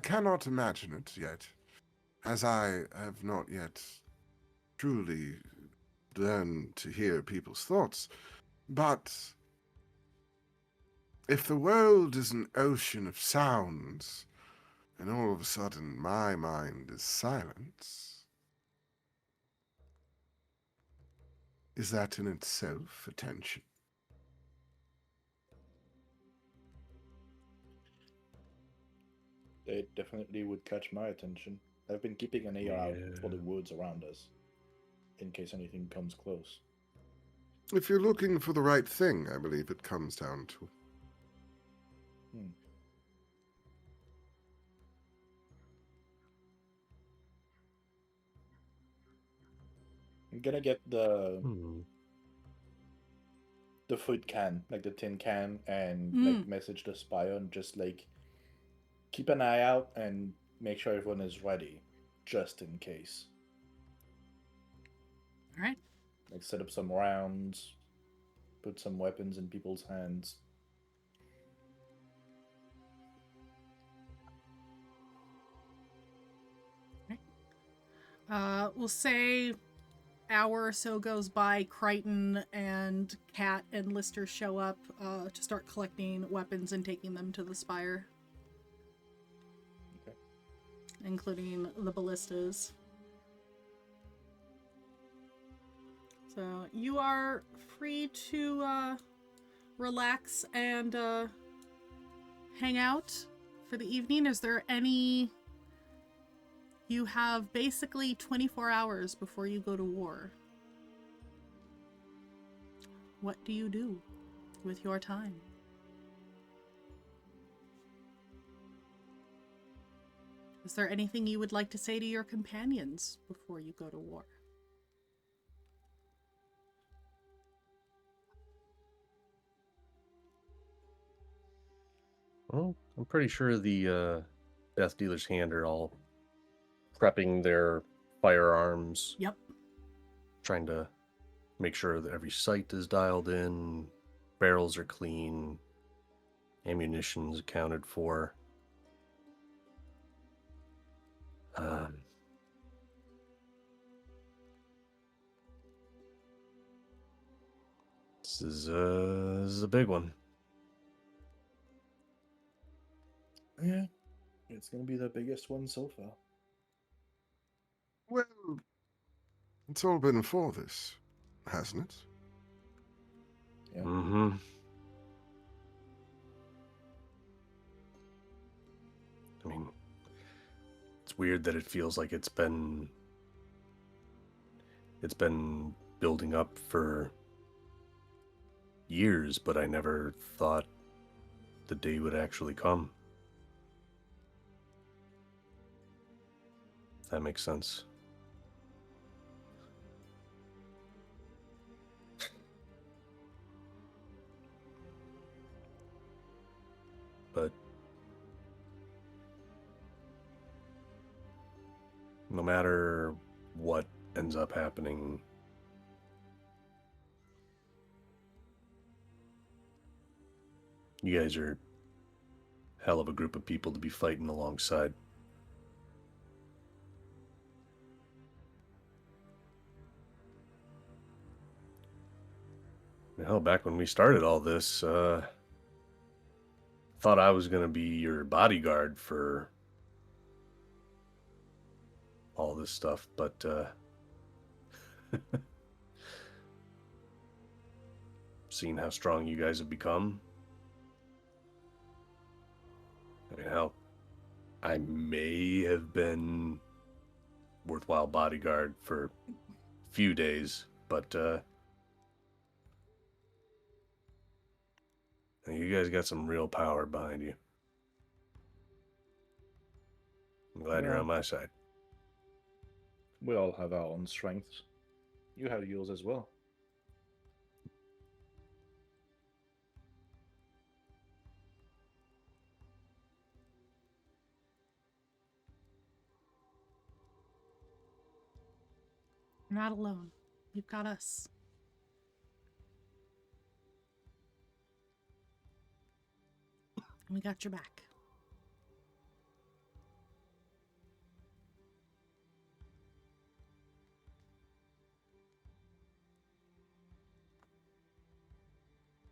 cannot imagine it yet, as I have not yet truly learned to hear people's thoughts. But if the world is an ocean of sounds, and all of a sudden my mind is silence, is that in itself attention? It definitely would catch my attention. I've been keeping an ear out for the woods around us, in case anything comes close. If you're looking for the right thing, I believe it comes down to. I'm gonna get the Hmm. the food can, like the tin can, and like message the spire and just like keep an eye out and make sure everyone is ready, just in case. All right. Like set up some rounds, put some weapons in people's hands. We'll say hour or so goes by. Crichton and Kat and Lister show up to start collecting weapons and taking them to the spire. Okay. Including the ballistas. So you are free to relax and hang out for the evening. Is there any... You have basically 24 hours before you go to war. What do you do with your time? Is there anything you would like to say to your companions before you go to war? Well, I'm pretty sure the Death Dealer's Hand are all prepping their firearms. Yep. Trying to make sure that every sight is dialed in, barrels are clean, ammunition's accounted for. This is a big one. Yeah, it's gonna be the biggest one so far. Well, it's all been for this, hasn't it? Yeah. Mm-hmm. I mean, it's weird that it feels like it's been building up for years, but I never thought the day would actually come. If that makes sense. But no matter what ends up happening, you guys are a hell of a group of people to be fighting alongside. Hell, back when we started all this, thought I was gonna be your bodyguard for all this stuff, but seeing how strong you guys have become, I mean, hell, I may have been worthwhile bodyguard for a few days, but you guys got some real power behind you. I'm glad you're on my side. We all have our own strengths. You have yours as well. You're not alone. You've got us. And we got your back.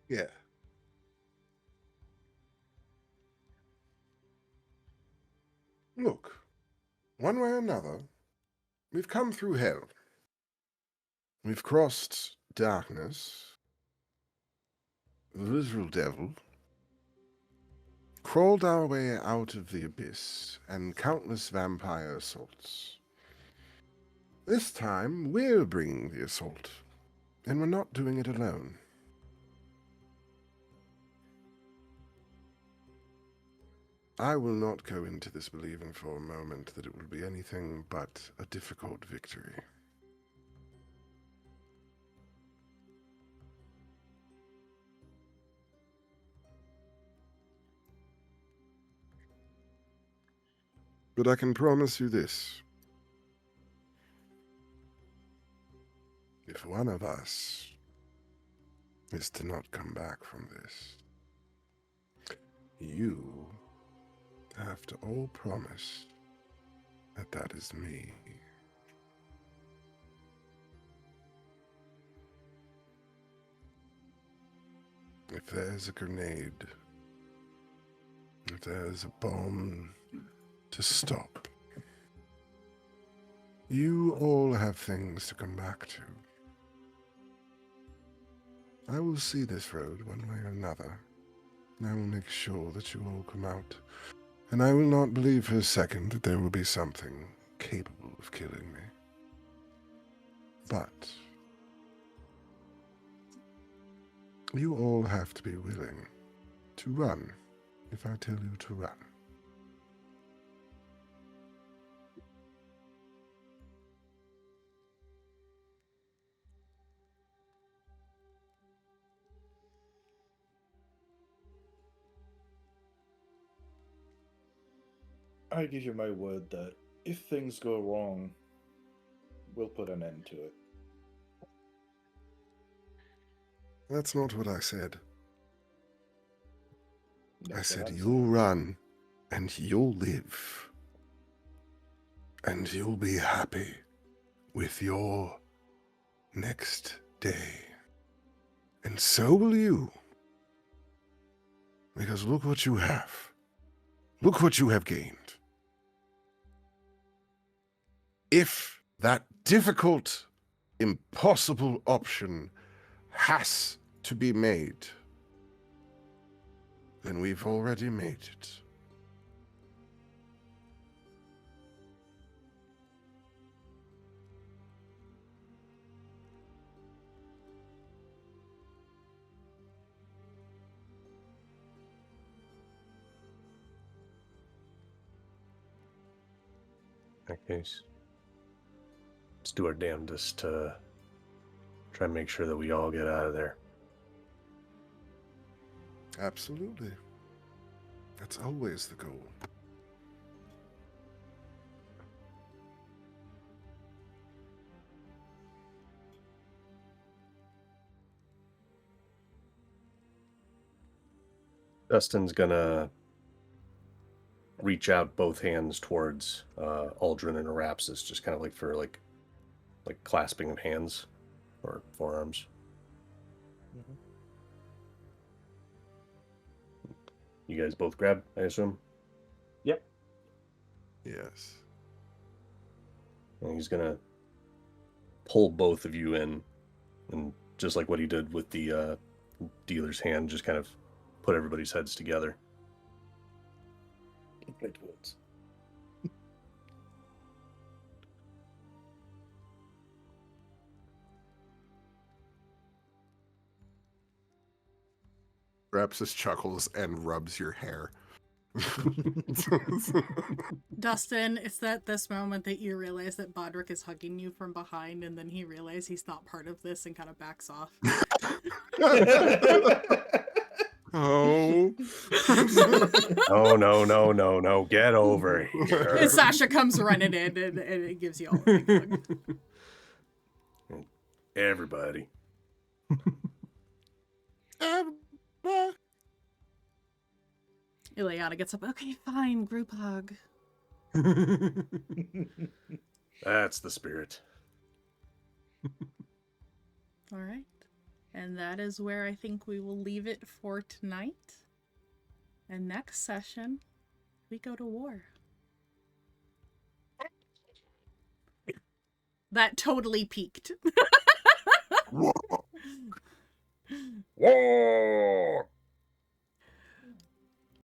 Yeah. Look, one way or another, we've come through hell. We've crossed darkness, the literal devil, crawled our way out of the abyss, and countless vampire assaults. This time, we're bringing the assault, and we're not doing it alone. I will not go into this believing for a moment that it will be anything but a difficult victory. But I can promise you this. If one of us is to not come back from this, you have to all promise that that is me. If there's a grenade, if there's a bomb to stop, you all have things to come back to. I will see this road one way or another, and I will make sure that you all come out. And I will not believe for a second that there will be something capable of killing me. But you all have to be willing to run if I tell you to run. I give you my word that if things go wrong, we'll put an end to it. That's not what I said. I That's what said I'm you'll saying. run, and you'll live, and you'll be happy with your next day. And so will you. Because look what you have. Look what you have gained. If that difficult, impossible option has to be made, then we've already made it. In that case, let's do our damnedest to try and make sure that we all get out of there. Absolutely. That's always the goal. Dustin's gonna reach out both hands towards Aldrin and Arapsys, just kind of like for like clasping of hands or forearms. Mhm. You guys both grab, I assume? Yep. Yes. And he's gonna pull both of you in, and just like what he did with the dealer's hand, just kind of put everybody's heads together. Great words. Rapsis chuckles and rubs your hair. Dustin, it's at this moment that you realize that Bodrick is hugging you from behind, and then he realizes he's not part of this and kind of backs off. Oh. Oh, no. Get over here. And Sasha comes running in and it gives you all a big hug. Everybody. Ileana gets up. Okay, fine, group hug. That's the spirit. All right. And that is where I think we will leave it for tonight. And next session, we go to war. That totally peaked.